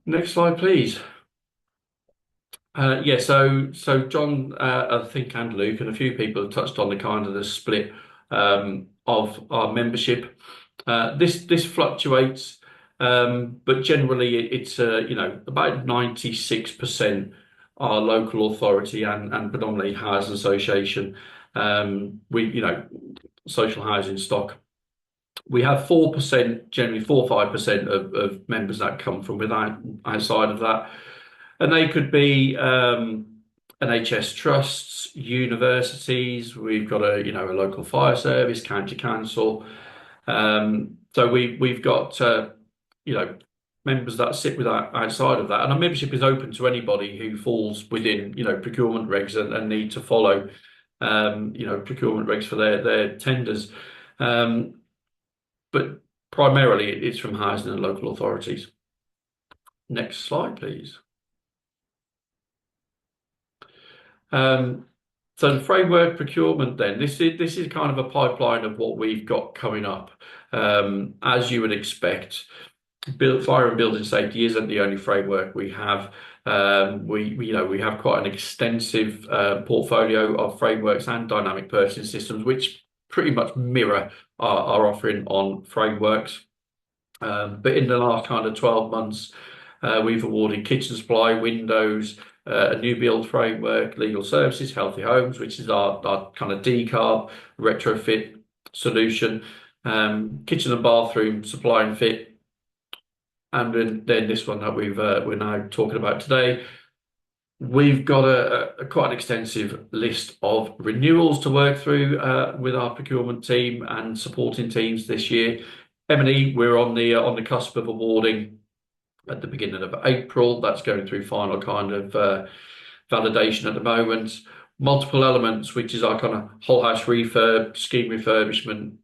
Next slide, please. Yeah, so John, I think, and Luke, and a few people have touched on the kind of the split of our membership. This fluctuates, but generally it's about 96% are local authority and predominantly housing association. Social housing stock. We have 4%, generally 4 or 5% of members that come from outside of that, and they could be NHS trusts, universities. We've got a local fire service, county council. So we've got members that sit outside of that, and our membership is open to anybody who falls within procurement regs and need to follow procurement regs for their tenders. But primarily it's from housing and local authorities. Next slide, please. So the framework procurement then, this is kind of a pipeline of what we've got coming up. As you would expect, fire and building safety isn't the only framework we have. We have quite an extensive portfolio of frameworks and dynamic purchasing systems, which pretty much mirror our offering on frameworks. But in the last kind of 12 months, we've awarded kitchen supply, windows, a new build framework, legal services, healthy homes, which is our kind of decarb retrofit solution, kitchen and bathroom supply and fit, and then this one that we're now talking about today. We've got a quite an extensive list of renewals to work through with our procurement team and supporting teams this year. M&E, we're on the cusp of awarding at the beginning of April. That's going through final kind of validation at the moment. Multiple Elements, which is our kind of whole house refurb, scheme refurbishment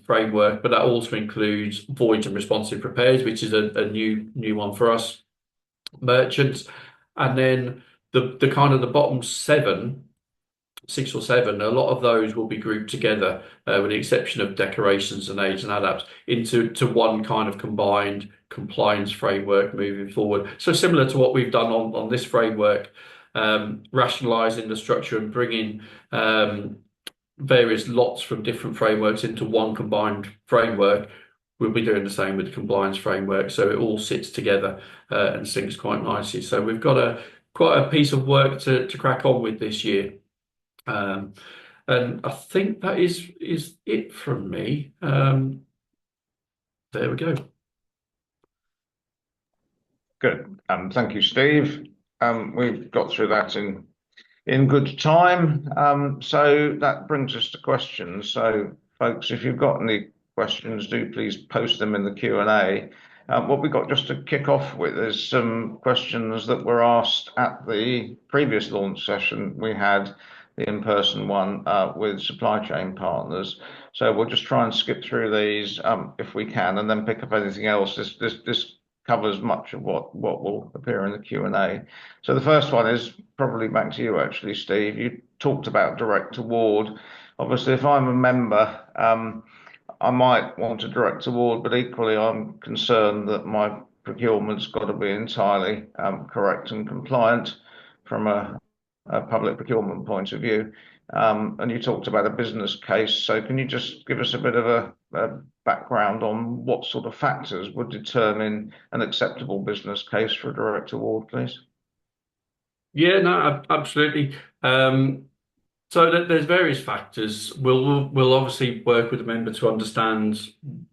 framework, but that also includes void and responsive repairs, which is a new one for us. Merchants, and then the kind of the bottom 6 or 7, a lot of those will be grouped together, with the exception of decorations and aids and adapts, into one kind of combined compliance framework moving forward. So similar to what we've done on this framework, rationalising the structure and bringing various lots from different frameworks into one combined framework. We'll be doing the same with the compliance framework, so it all sits together and syncs quite nicely. So we've got quite a piece of work to crack on with this year. And I think that is it from me. There we go. Good. Thank you, Steve. We've got through that in good time. So that brings us to questions. So folks, if you've got any questions, do please post them in the Q&A. What we've got just to kick off with is some questions that were asked at the previous launch session. We had the in-person one with supply chain partners. So we'll just try and skip through these if we can, and then pick up anything else. This covers much of what will appear in the Q&A. So the first one is probably back to you, actually, Steve. You talked about direct award. Obviously, if I'm a member, I might want a direct award, but equally I'm concerned that my procurement's got to be entirely correct and compliant from a public procurement point of view. And you talked about a business case. So can you just give us a bit of a background on what sort of factors would determine an acceptable business case for a direct award, please? Yeah, no, absolutely. So there's various factors. We'll obviously work with the member to understand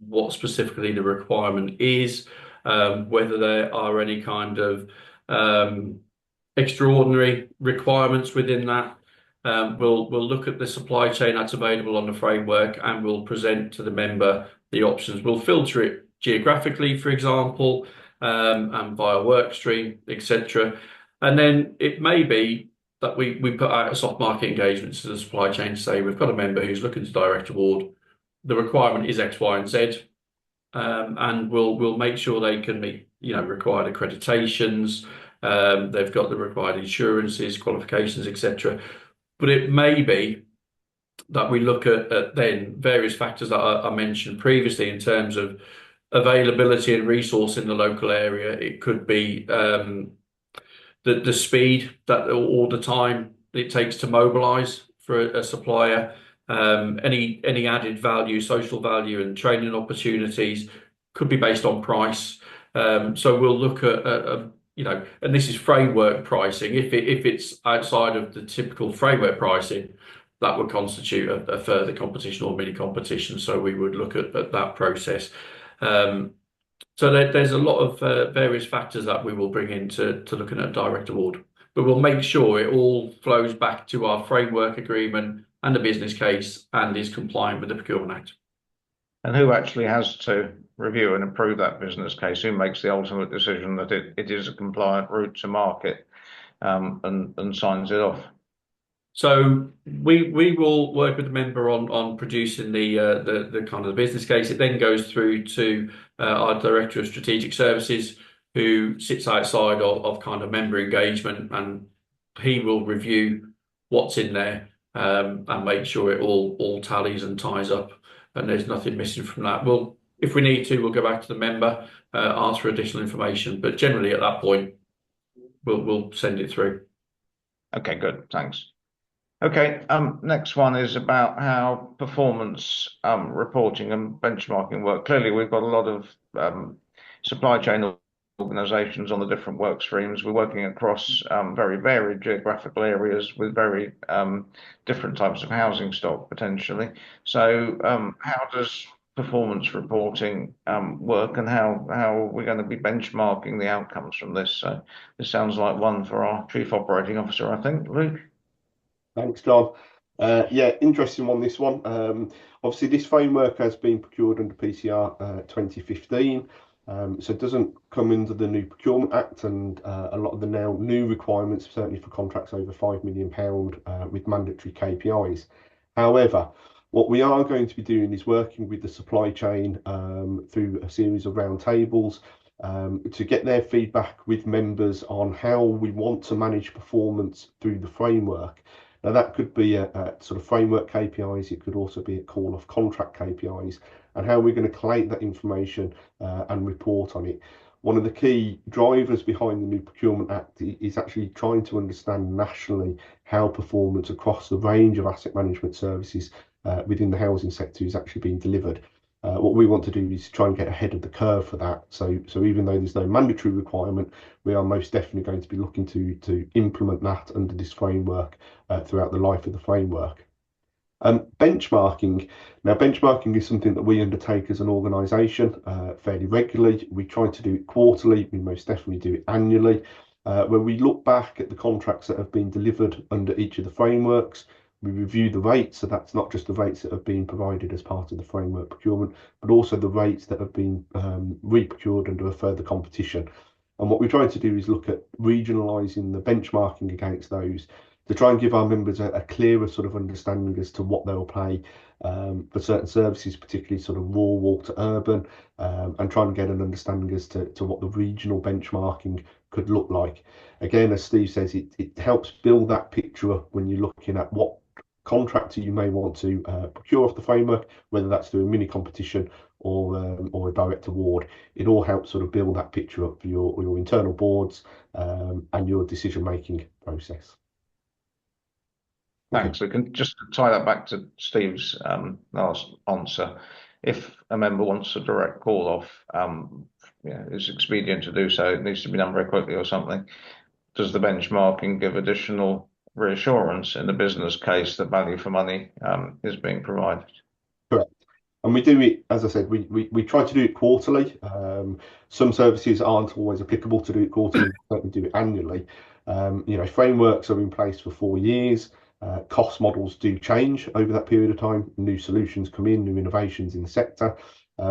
what specifically the requirement is, whether there are any kind of extraordinary requirements within that. We'll look at the supply chain that's available on the framework, and we'll present to the member the options. We'll filter it geographically, for example, and via work stream, etc. And then it may be that we put out a soft market engagement to the supply chain to say we've got a member who's looking to direct award. The requirement is X, Y, and Z, and we'll make sure they can meet required accreditations. They've got the required insurances, qualifications, etc. But it may be that we look at then various factors that I mentioned previously in terms of availability and resource in the local area. It could be the speed that all the time it takes to mobilize for a supplier, any added value, social value, and training opportunities could be based on price. So we'll look at and this is framework pricing. If it's outside of the typical framework pricing, that would constitute a further competition or mini competition. So we would look at that process. So there's a lot of various factors that we will bring into looking at direct award, but we'll make sure it all flows back to our framework agreement and the business case and is compliant with the Procurement Act. And who actually has to review and approve that business case? Who makes the ultimate decision that it is a compliant route to market, and signs it off? So we will work with the member on producing the kind of the business case. It then goes through to our Director of Strategic Services, who sits outside of kind of member engagement, and he will review what's in there and make sure it all tallies and ties up, and there's nothing missing from that. If we need to, we'll go back to the member, ask for additional information, but generally at that point, we'll send it through. Okay, good, thanks. Okay, next one is about how performance reporting and benchmarking work. Clearly, we've got a lot of supply chain organisations on the different work streams. We're working across very varied geographical areas with very different types of housing stock potentially. So how does performance reporting work, and how are we going to be benchmarking the outcomes from this? So this sounds like one for our Chief Operating Officer, I think. Luke? Thanks, John. Yeah, interesting one, this one. Obviously, this framework has been procured under PCR 2015, so it doesn't come under the new Procurement Act, and a lot of the now new requirements, certainly for contracts over £5 million with mandatory KPIs. However, what we are going to be doing is working with the supply chain through a series of roundtables to get their feedback with members on how we want to manage performance through the framework. Now, that could be a sort of framework KPIs. It could also be a call off contract KPIs, and how we're going to collate that information and report on it. One of the key drivers behind the new Procurement Act is actually trying to understand nationally how performance across the range of asset management services within the housing sector is actually being delivered. What we want to do is try and get ahead of the curve for that. So even though there's no mandatory requirement, we are most definitely going to be looking to implement that under this framework throughout the life of the framework. Benchmarking. Now, benchmarking is something that we undertake as an organisation fairly regularly. We try to do it quarterly. We most definitely do it annually, where we look back at the contracts that have been delivered under each of the frameworks. We review the rates, so that's not just the rates that have been provided as part of the framework procurement, but also the rates that have been re-procured under a further competition. And what we're trying to do is look at regionalising the benchmarking against those to try and give our members a clearer sort of understanding as to what they'll pay for certain services, particularly sort of rural to urban, and try and get an understanding as to what the regional benchmarking could look like. Again, as Steve says, it helps build that picture when you're looking at what contractor you may want to procure off the framework, whether that's through a mini competition or a direct award. It all helps sort of build that picture up for your internal boards and your decision making process. Thanks. We can just tie that back to Steve's last answer. If a member wants a direct call off, it's expedient to do so. It needs to be done very quickly or something. Does the benchmarking give additional reassurance in the business case that value for money is being provided? Correct. And we do it, as I said, we try to do it quarterly. Some services aren't always applicable to do it quarterly, but we do it annually. Frameworks are in place for 4 years. Cost models do change over that period of time. New solutions come in, new innovations in the sector.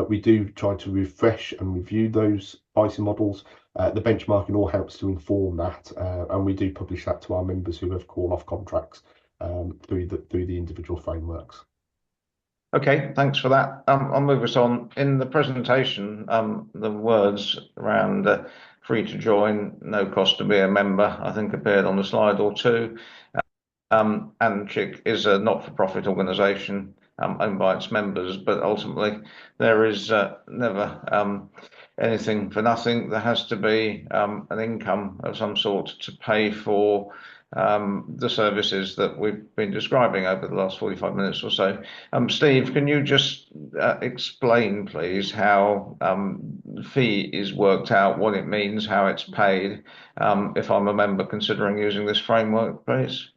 We do try to refresh and review those pricing models. The benchmarking all helps to inform that, and we do publish that to our members who have call-off contracts through the individual frameworks. Okay, thanks for that. I'll move us on. In the presentation, the words around free to join, no cost to be a member, I think appeared on a slide or two. And CHIC is a not-for-profit organisation owned by its members, but ultimately there is never anything for nothing. There has to be an income of some sort to pay for the services that we've been describing over the last 45 minutes or so. Steve, can you just explain, please, how fee is worked out, what it means, how it's paid, if I'm a member considering using this framework, please?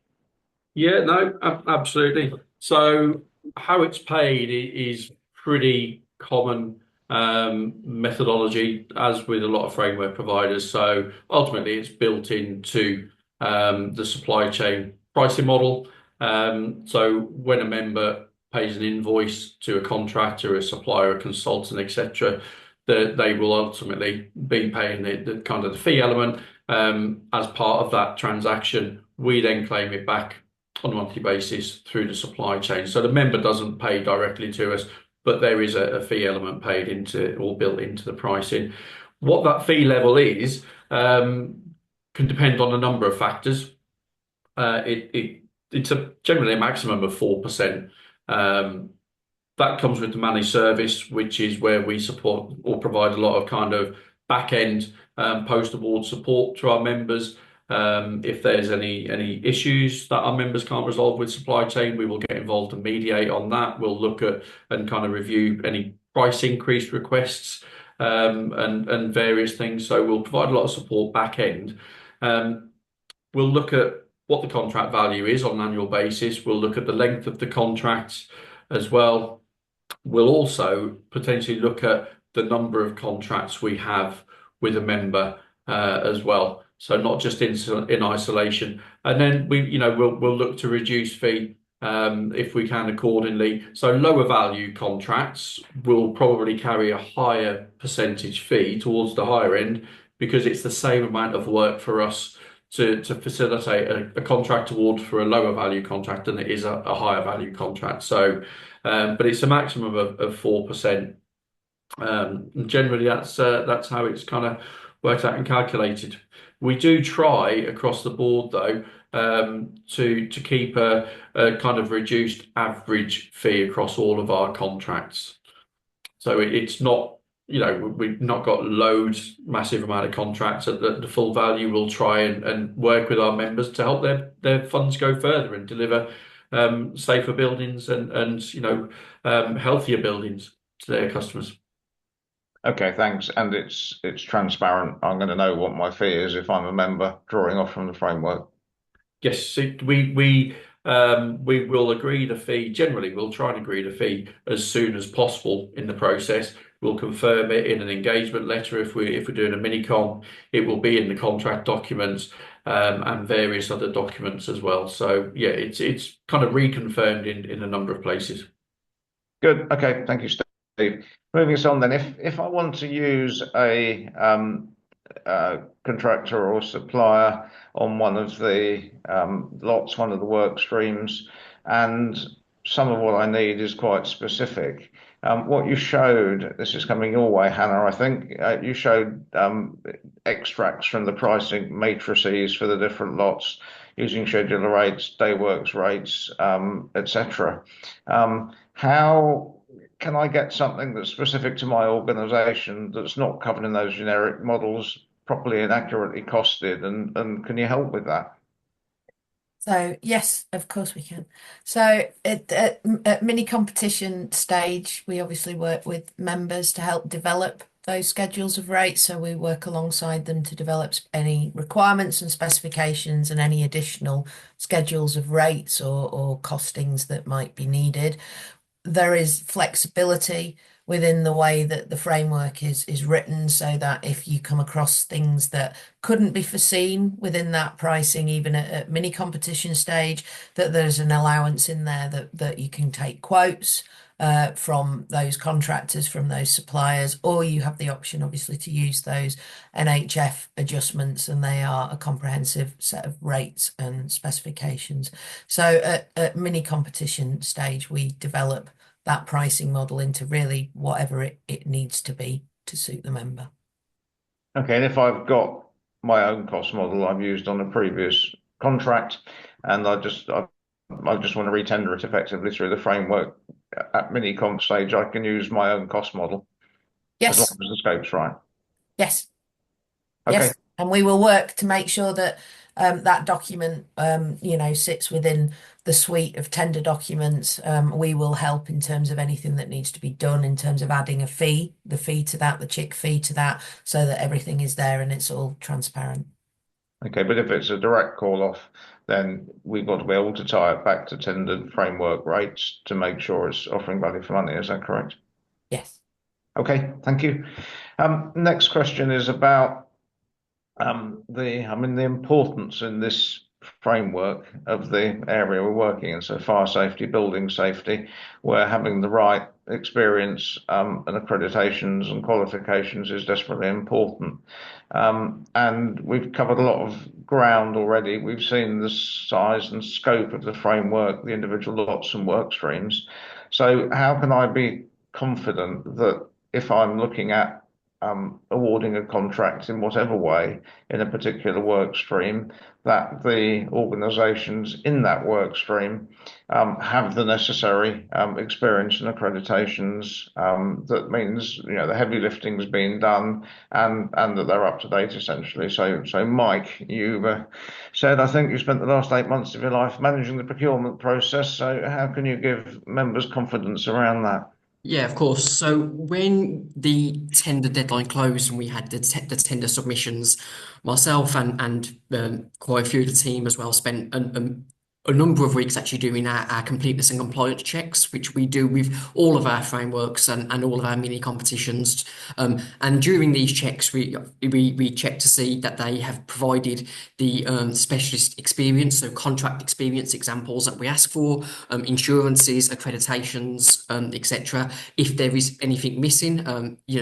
Yeah, no, absolutely. So how it's paid is pretty common methodology, as with a lot of framework providers. So ultimately, it's built into the supply chain pricing model. So when a member pays an invoice to a contractor, a supplier, a consultant, etc., they will ultimately be paying the kind of the fee element as part of that transaction. We then claim it back on a monthly basis through the supply chain. So the member doesn't pay directly to us, but there is a fee element paid into or built into the pricing. What that fee level is can depend on a number of factors. It's generally a maximum of 4%. That comes with the managed service, which is where we support or provide a lot of kind of back-end post-award support to our members. If there's any issues that our members can't resolve with supply chain, we will get involved and mediate on that. We'll look at and kind of review any price increase requests and various things. So we'll provide a lot of support back end. We'll look at what the contract value is on an annual basis. We'll look at the length of the contracts as well. We'll also potentially look at the number of contracts we have with a member as well. So not just in isolation. And then we'll look to reduce fee if we can accordingly. So lower value contracts will probably carry a higher percentage fee towards the higher end, because it's the same amount of work for us to facilitate a contract award for a lower value contract than it is a higher value contract. So, but it's a maximum of 4%. Generally, that's how it's kind of worked out and calculated. We do try across the board, though, to keep a kind of reduced average fee across all of our contracts. So it's not, we've not got loads, massive amount of contracts at the full value. We'll try and work with our members to help their funds go further and deliver safer buildings and healthier buildings to their customers. Okay, thanks. And it's transparent. I'm going to know what my fee is if I'm a member drawing off from the framework. Yes, we will agree the fee. Generally, we'll try and agree the fee as soon as possible in the process. We'll confirm it in an engagement letter. If we're doing a mini-com, it will be in the contract documents and various other documents as well. So yeah, it's kind of reconfirmed in a number of places. Good. Okay, thank you, Steve. Moving us on then, if I want to use a contractor or supplier on one of the lots, one of the work streams, and some of what I need is quite specific. What you showed, this is coming your way, Hannah, I think, you showed extracts from the pricing matrices for the different lots using scheduler rates, day works rates, etc. How can I get something that's specific to my organisation that's not covered in those generic models, properly and accurately costed, and can you help with that? So yes, of course we can. So at mini competition stage, we obviously work with members to help develop those schedules of rates. So we work alongside them to develop any requirements and specifications and any additional schedules of rates or costings that might be needed. There is flexibility within the way that the framework is written, so that if you come across things that couldn't be foreseen within that pricing, even at mini competition stage, that there's an allowance in there that you can take quotes from those contractors, from those suppliers, or you have the option, obviously, to use those NHF adjustments, and they are a comprehensive set of rates and specifications. So at mini competition stage, we develop that pricing model into really whatever it needs to be to suit the member. Okay, and if I've got my own cost model I've used on a previous contract, and I just want to retender it effectively through the framework at mini comp stage, I can use my own cost model. Yes. As long as the scope's right. Yes. Okay. Yes. And we will work to make sure that that document, sits within the suite of tender documents. We will help in terms of anything that needs to be done in terms of adding the fee to that, the CHIC fee to that, so that everything is there and it's all transparent. Okay, but if it's a direct call off, then we've got to be able to tie it back to tendered framework rates to make sure it's offering value for money. Is that correct? Yes. Okay, thank you. Next question is about the importance in this framework of the area we're working in. So fire safety, building safety, where having the right experience and accreditations and qualifications is desperately important. And we've covered a lot of ground already. We've seen the size and scope of the framework, the individual lots and work streams. So how can I be confident that if I'm looking at awarding a contract in whatever way in a particular work stream, that the organisations in that work stream have the necessary experience and accreditations? That means the heavy lifting is being done and that they're up to date essentially. So Mike, you said I think you spent the last 8 months of your life managing the procurement process. So how can you give members confidence around that? Yeah, of course. So when the tender deadline closed and we had the tender submissions, myself and quite a few of the team as well spent a number of weeks actually doing our completeness and compliance checks, which we do with all of our frameworks and all of our mini competitions. And during these checks, we check to see that they have provided the specialist experience, so contract experience examples that we ask for, insurances, accreditations, etc. If there is anything missing,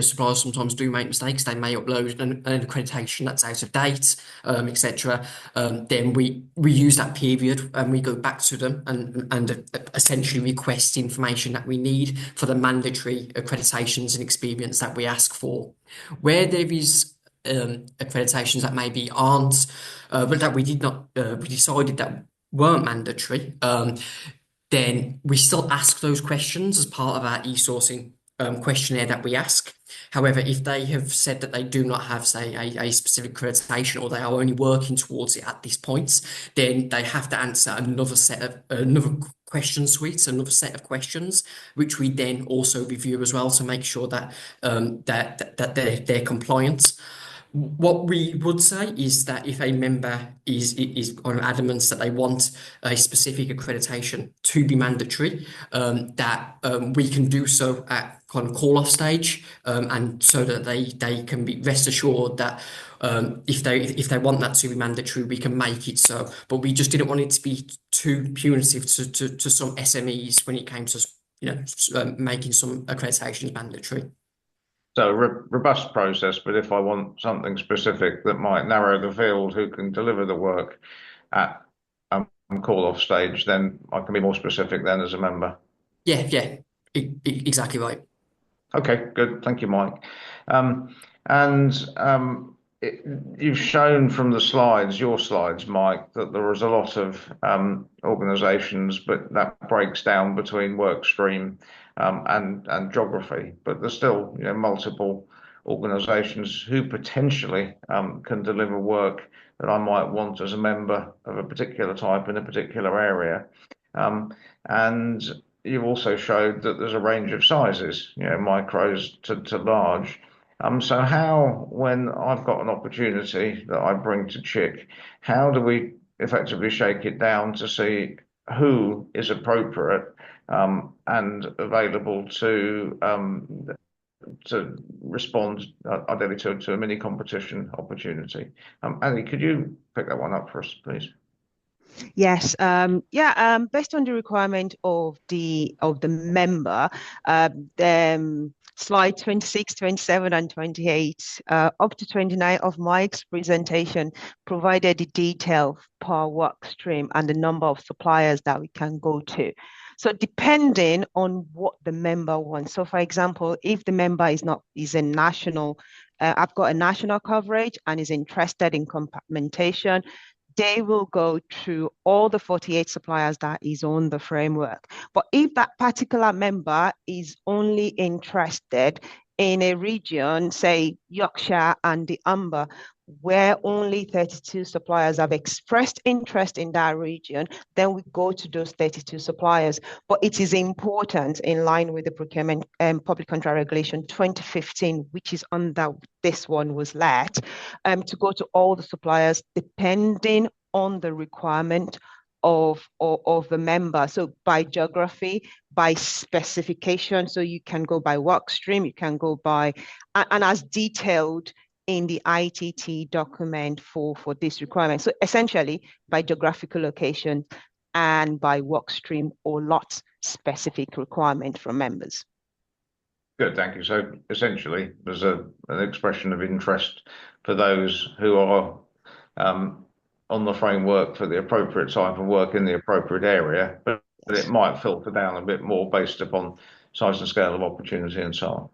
suppliers sometimes do make mistakes. They may upload an accreditation that's out of date, etc. Then we use that period and we go back to them and essentially request information that we need for the mandatory accreditations and experience that we ask for. Where there is accreditations that maybe aren't, but that we decided that weren't mandatory, then we still ask those questions as part of our e-sourcing questionnaire that we ask. However, if they have said that they do not have, say, a specific accreditation or they are only working towards it at this point, then they have to answer another question suite, another set of questions, which we then also review as well to make sure that that they're compliant. What we would say is that if a member is adamant that they want a specific accreditation to be mandatory, that we can do so at kind of call-off stage, and so that they can be rest assured that if they want that to be mandatory, we can make it so. But we just didn't want it to be too punitive to some SMEs when it came to making some accreditations mandatory. So robust process, but if I want something specific that might narrow the field, who can deliver the work at call-off stage, then I can be more specific then as a member. Yeah, exactly right. Okay, good. Thank you, Mike. You've shown from the slides, your slides, Mike, that there is a lot of organisations, but that breaks down between work stream and geography. But there's still, multiple organisations who potentially can deliver work that I might want as a member of a particular type in a particular area. And you've also showed that there's a range of sizes, micros to large. So how, when I've got an opportunity that I bring to CHIC, how do we effectively shake it down to see who is appropriate and available to respond ideally to a mini competition opportunity? Andy, could you pick that one up for us, please? Yes, based on the requirement of the member, slide 26, 27, and 28, up to 29 of Mike's presentation provided the detail per work stream and the number of suppliers that we can go to. So depending on what the member wants. So for example, if the member is a national, I've got a national coverage and is interested in compartmentation, they will go through all the 48 suppliers that is on the framework. But if that particular member is only interested in a region, say Yorkshire and the Humber, where only 32 suppliers have expressed interest in that region, then we go to those 32 suppliers. But it is important, in line with the Procurement and Public Contract Regulation 2015, which is under this one was led, to go to all the suppliers depending on the requirement of the member. So by geography, by specification, so you can go by work stream, you can go by, and as detailed in the ITT document for this requirement. So essentially by geographical location and by work stream or lot specific requirement from members. Good, thank you. So essentially there's an expression of interest for those who are on the framework for the appropriate type of work in the appropriate area, but it might filter down a bit more based upon size and scale of opportunity and so on.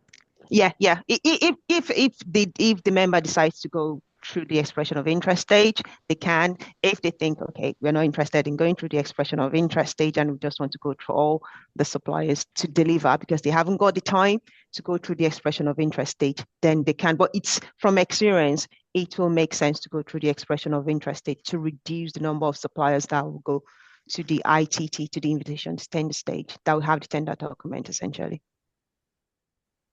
Yeah. If the member decides to go through the expression of interest stage, they can. If they think, okay, we're not interested in going through the expression of interest stage and we just want to go through all the suppliers to deliver because they haven't got the time to go through the expression of interest stage, then they can. But it's from experience, it will make sense to go through the expression of interest stage to reduce the number of suppliers that will go to the ITT, to the invitation to tender stage, that will have the tender document essentially.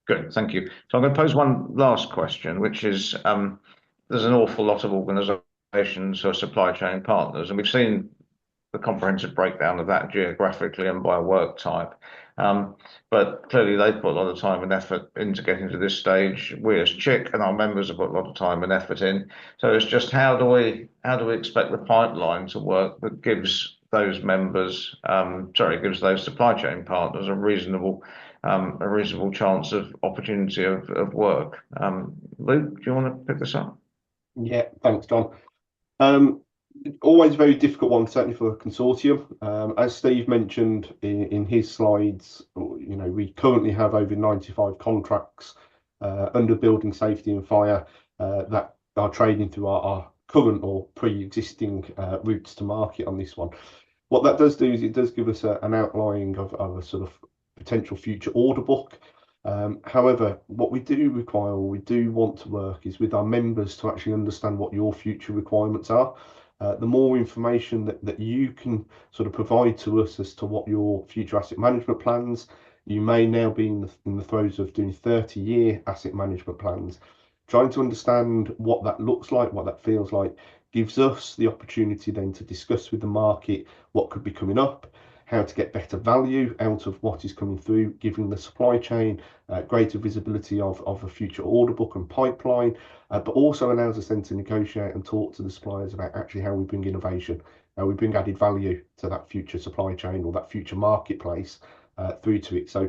Good, thank you. So I'm going to pose one last question, which is there's an awful lot of organisations or supply chain partners, and we've seen the comprehensive breakdown of that geographically and by work type. But clearly they've put a lot of time and effort into getting to this stage. We as CHIC and our members have put a lot of time and effort in. So it's just how do we expect the pipeline to work that gives those members, gives those supply chain partners a reasonable chance of opportunity of work. Luke, do you want to pick this up? Yeah, thanks, John. Always a very difficult one, certainly for a consortium. As Steve mentioned in his slides, we currently have over 95 contracts under building safety and fire that are trading through our current or pre-existing routes to market on this one. What that does do is it does give us an outlining of a sort of potential future order book. However, what we do require, or we do want to work, is with our members to actually understand what your future requirements are. The more information that you can sort of provide to us as to what your future asset management plans, you may now be in the throes of doing 30-year asset management plans. Trying to understand what that looks like, what that feels like, gives us the opportunity then to discuss with the market what could be coming up, how to get better value out of what is coming through, giving the supply chain greater visibility of a future order book and pipeline, but also allows us then to negotiate and talk to the suppliers about actually how we bring innovation, how we bring added value to that future supply chain or that future marketplace through to it. So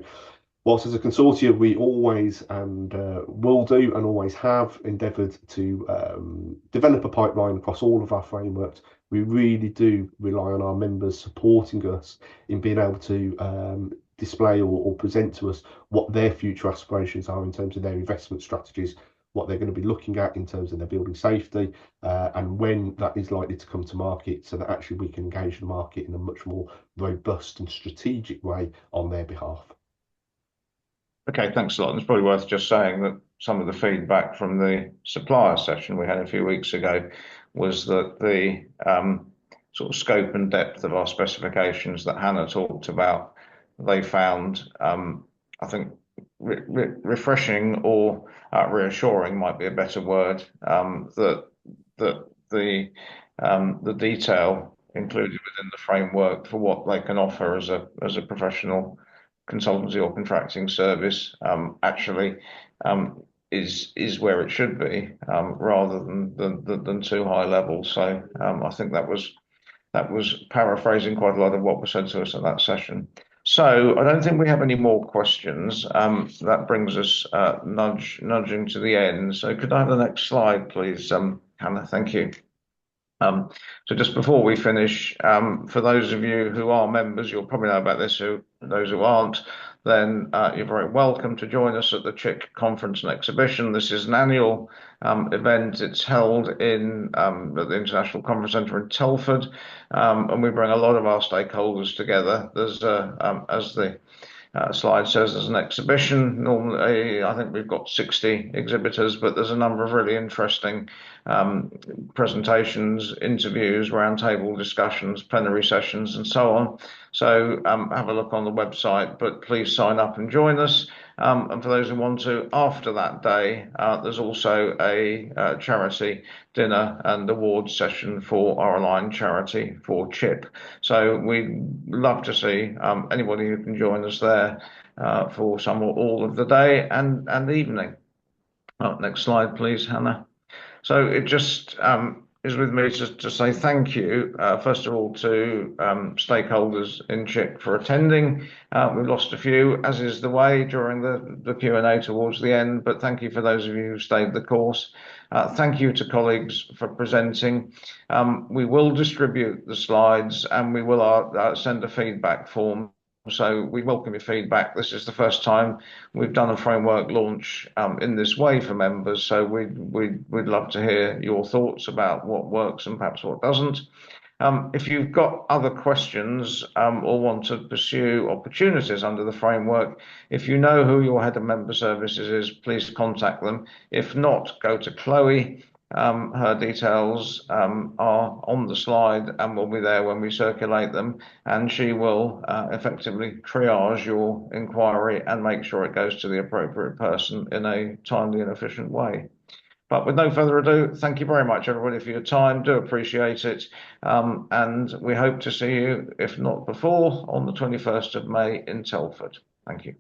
Whilst as a consortium, we always and will do and always have endeavoured to develop a pipeline across all of our frameworks, we really do rely on our members supporting us in being able to display or present to us what their future aspirations are in terms of their investment strategies, what they're going to be looking at in terms of their building safety, and when that is likely to come to market, so that actually we can engage the market in a much more robust and strategic way on their behalf. Okay, thanks a lot. And it's probably worth just saying that some of the feedback from the supplier session we had a few weeks ago was that the sort of scope and depth of our specifications that Hannah talked about, they found, I think, refreshing or reassuring might be a better word, that the detail included within the framework for what they can offer as a professional consultancy or contracting service actually is where it should be, rather than too high level. So I think that was paraphrasing quite a lot of what was said to us at that session. So I don't think we have any more questions. That brings us nudging to the end. So could I have the next slide, please, Hannah? Thank you. So just before we finish, for those of you who are members, you'll probably know about this. Those who aren't, then you're very welcome to join us at the CHIC Conference and Exhibition. This is an annual event. It's held at the International Conference Centre in Telford, and we bring a lot of our stakeholders together. There's as the slide says, there's an exhibition. Normally, I think we've got 60 exhibitors, but there's a number of really interesting presentations, interviews, roundtable discussions, plenary sessions, and so on. So have a look on the website, but please sign up and join us. And for those who want to, after that day, there's also a charity dinner and awards session for our aligned charity for CHIP. So we'd love to see anybody who can join us there for some or all of the day and evening. Next slide, please, Hannah. So it just is with me to say thank you, first of all, to stakeholders in CHIC for attending. We've lost a few, as is the way, during the Q&A towards the end, but thank you for those of you who stayed the course. Thank you to colleagues for presenting. We will distribute the slides and we will send a feedback form. So we welcome your feedback. This is the first time we've done a framework launch in this way for members. So we'd love to hear your thoughts about what works and perhaps what doesn't. If you've got other questions or want to pursue opportunities under the framework, if you know who your head of member services is, please contact them. If not, go to Chloe. Her details are on the slide and will be there when we circulate them, and she will effectively triage your inquiry and make sure it goes to the appropriate person in a timely and efficient way. But with no further ado, thank you very much, everybody, for your time. Do appreciate it. And we hope to see you, if not before, on the 21st of May in Telford. Thank you.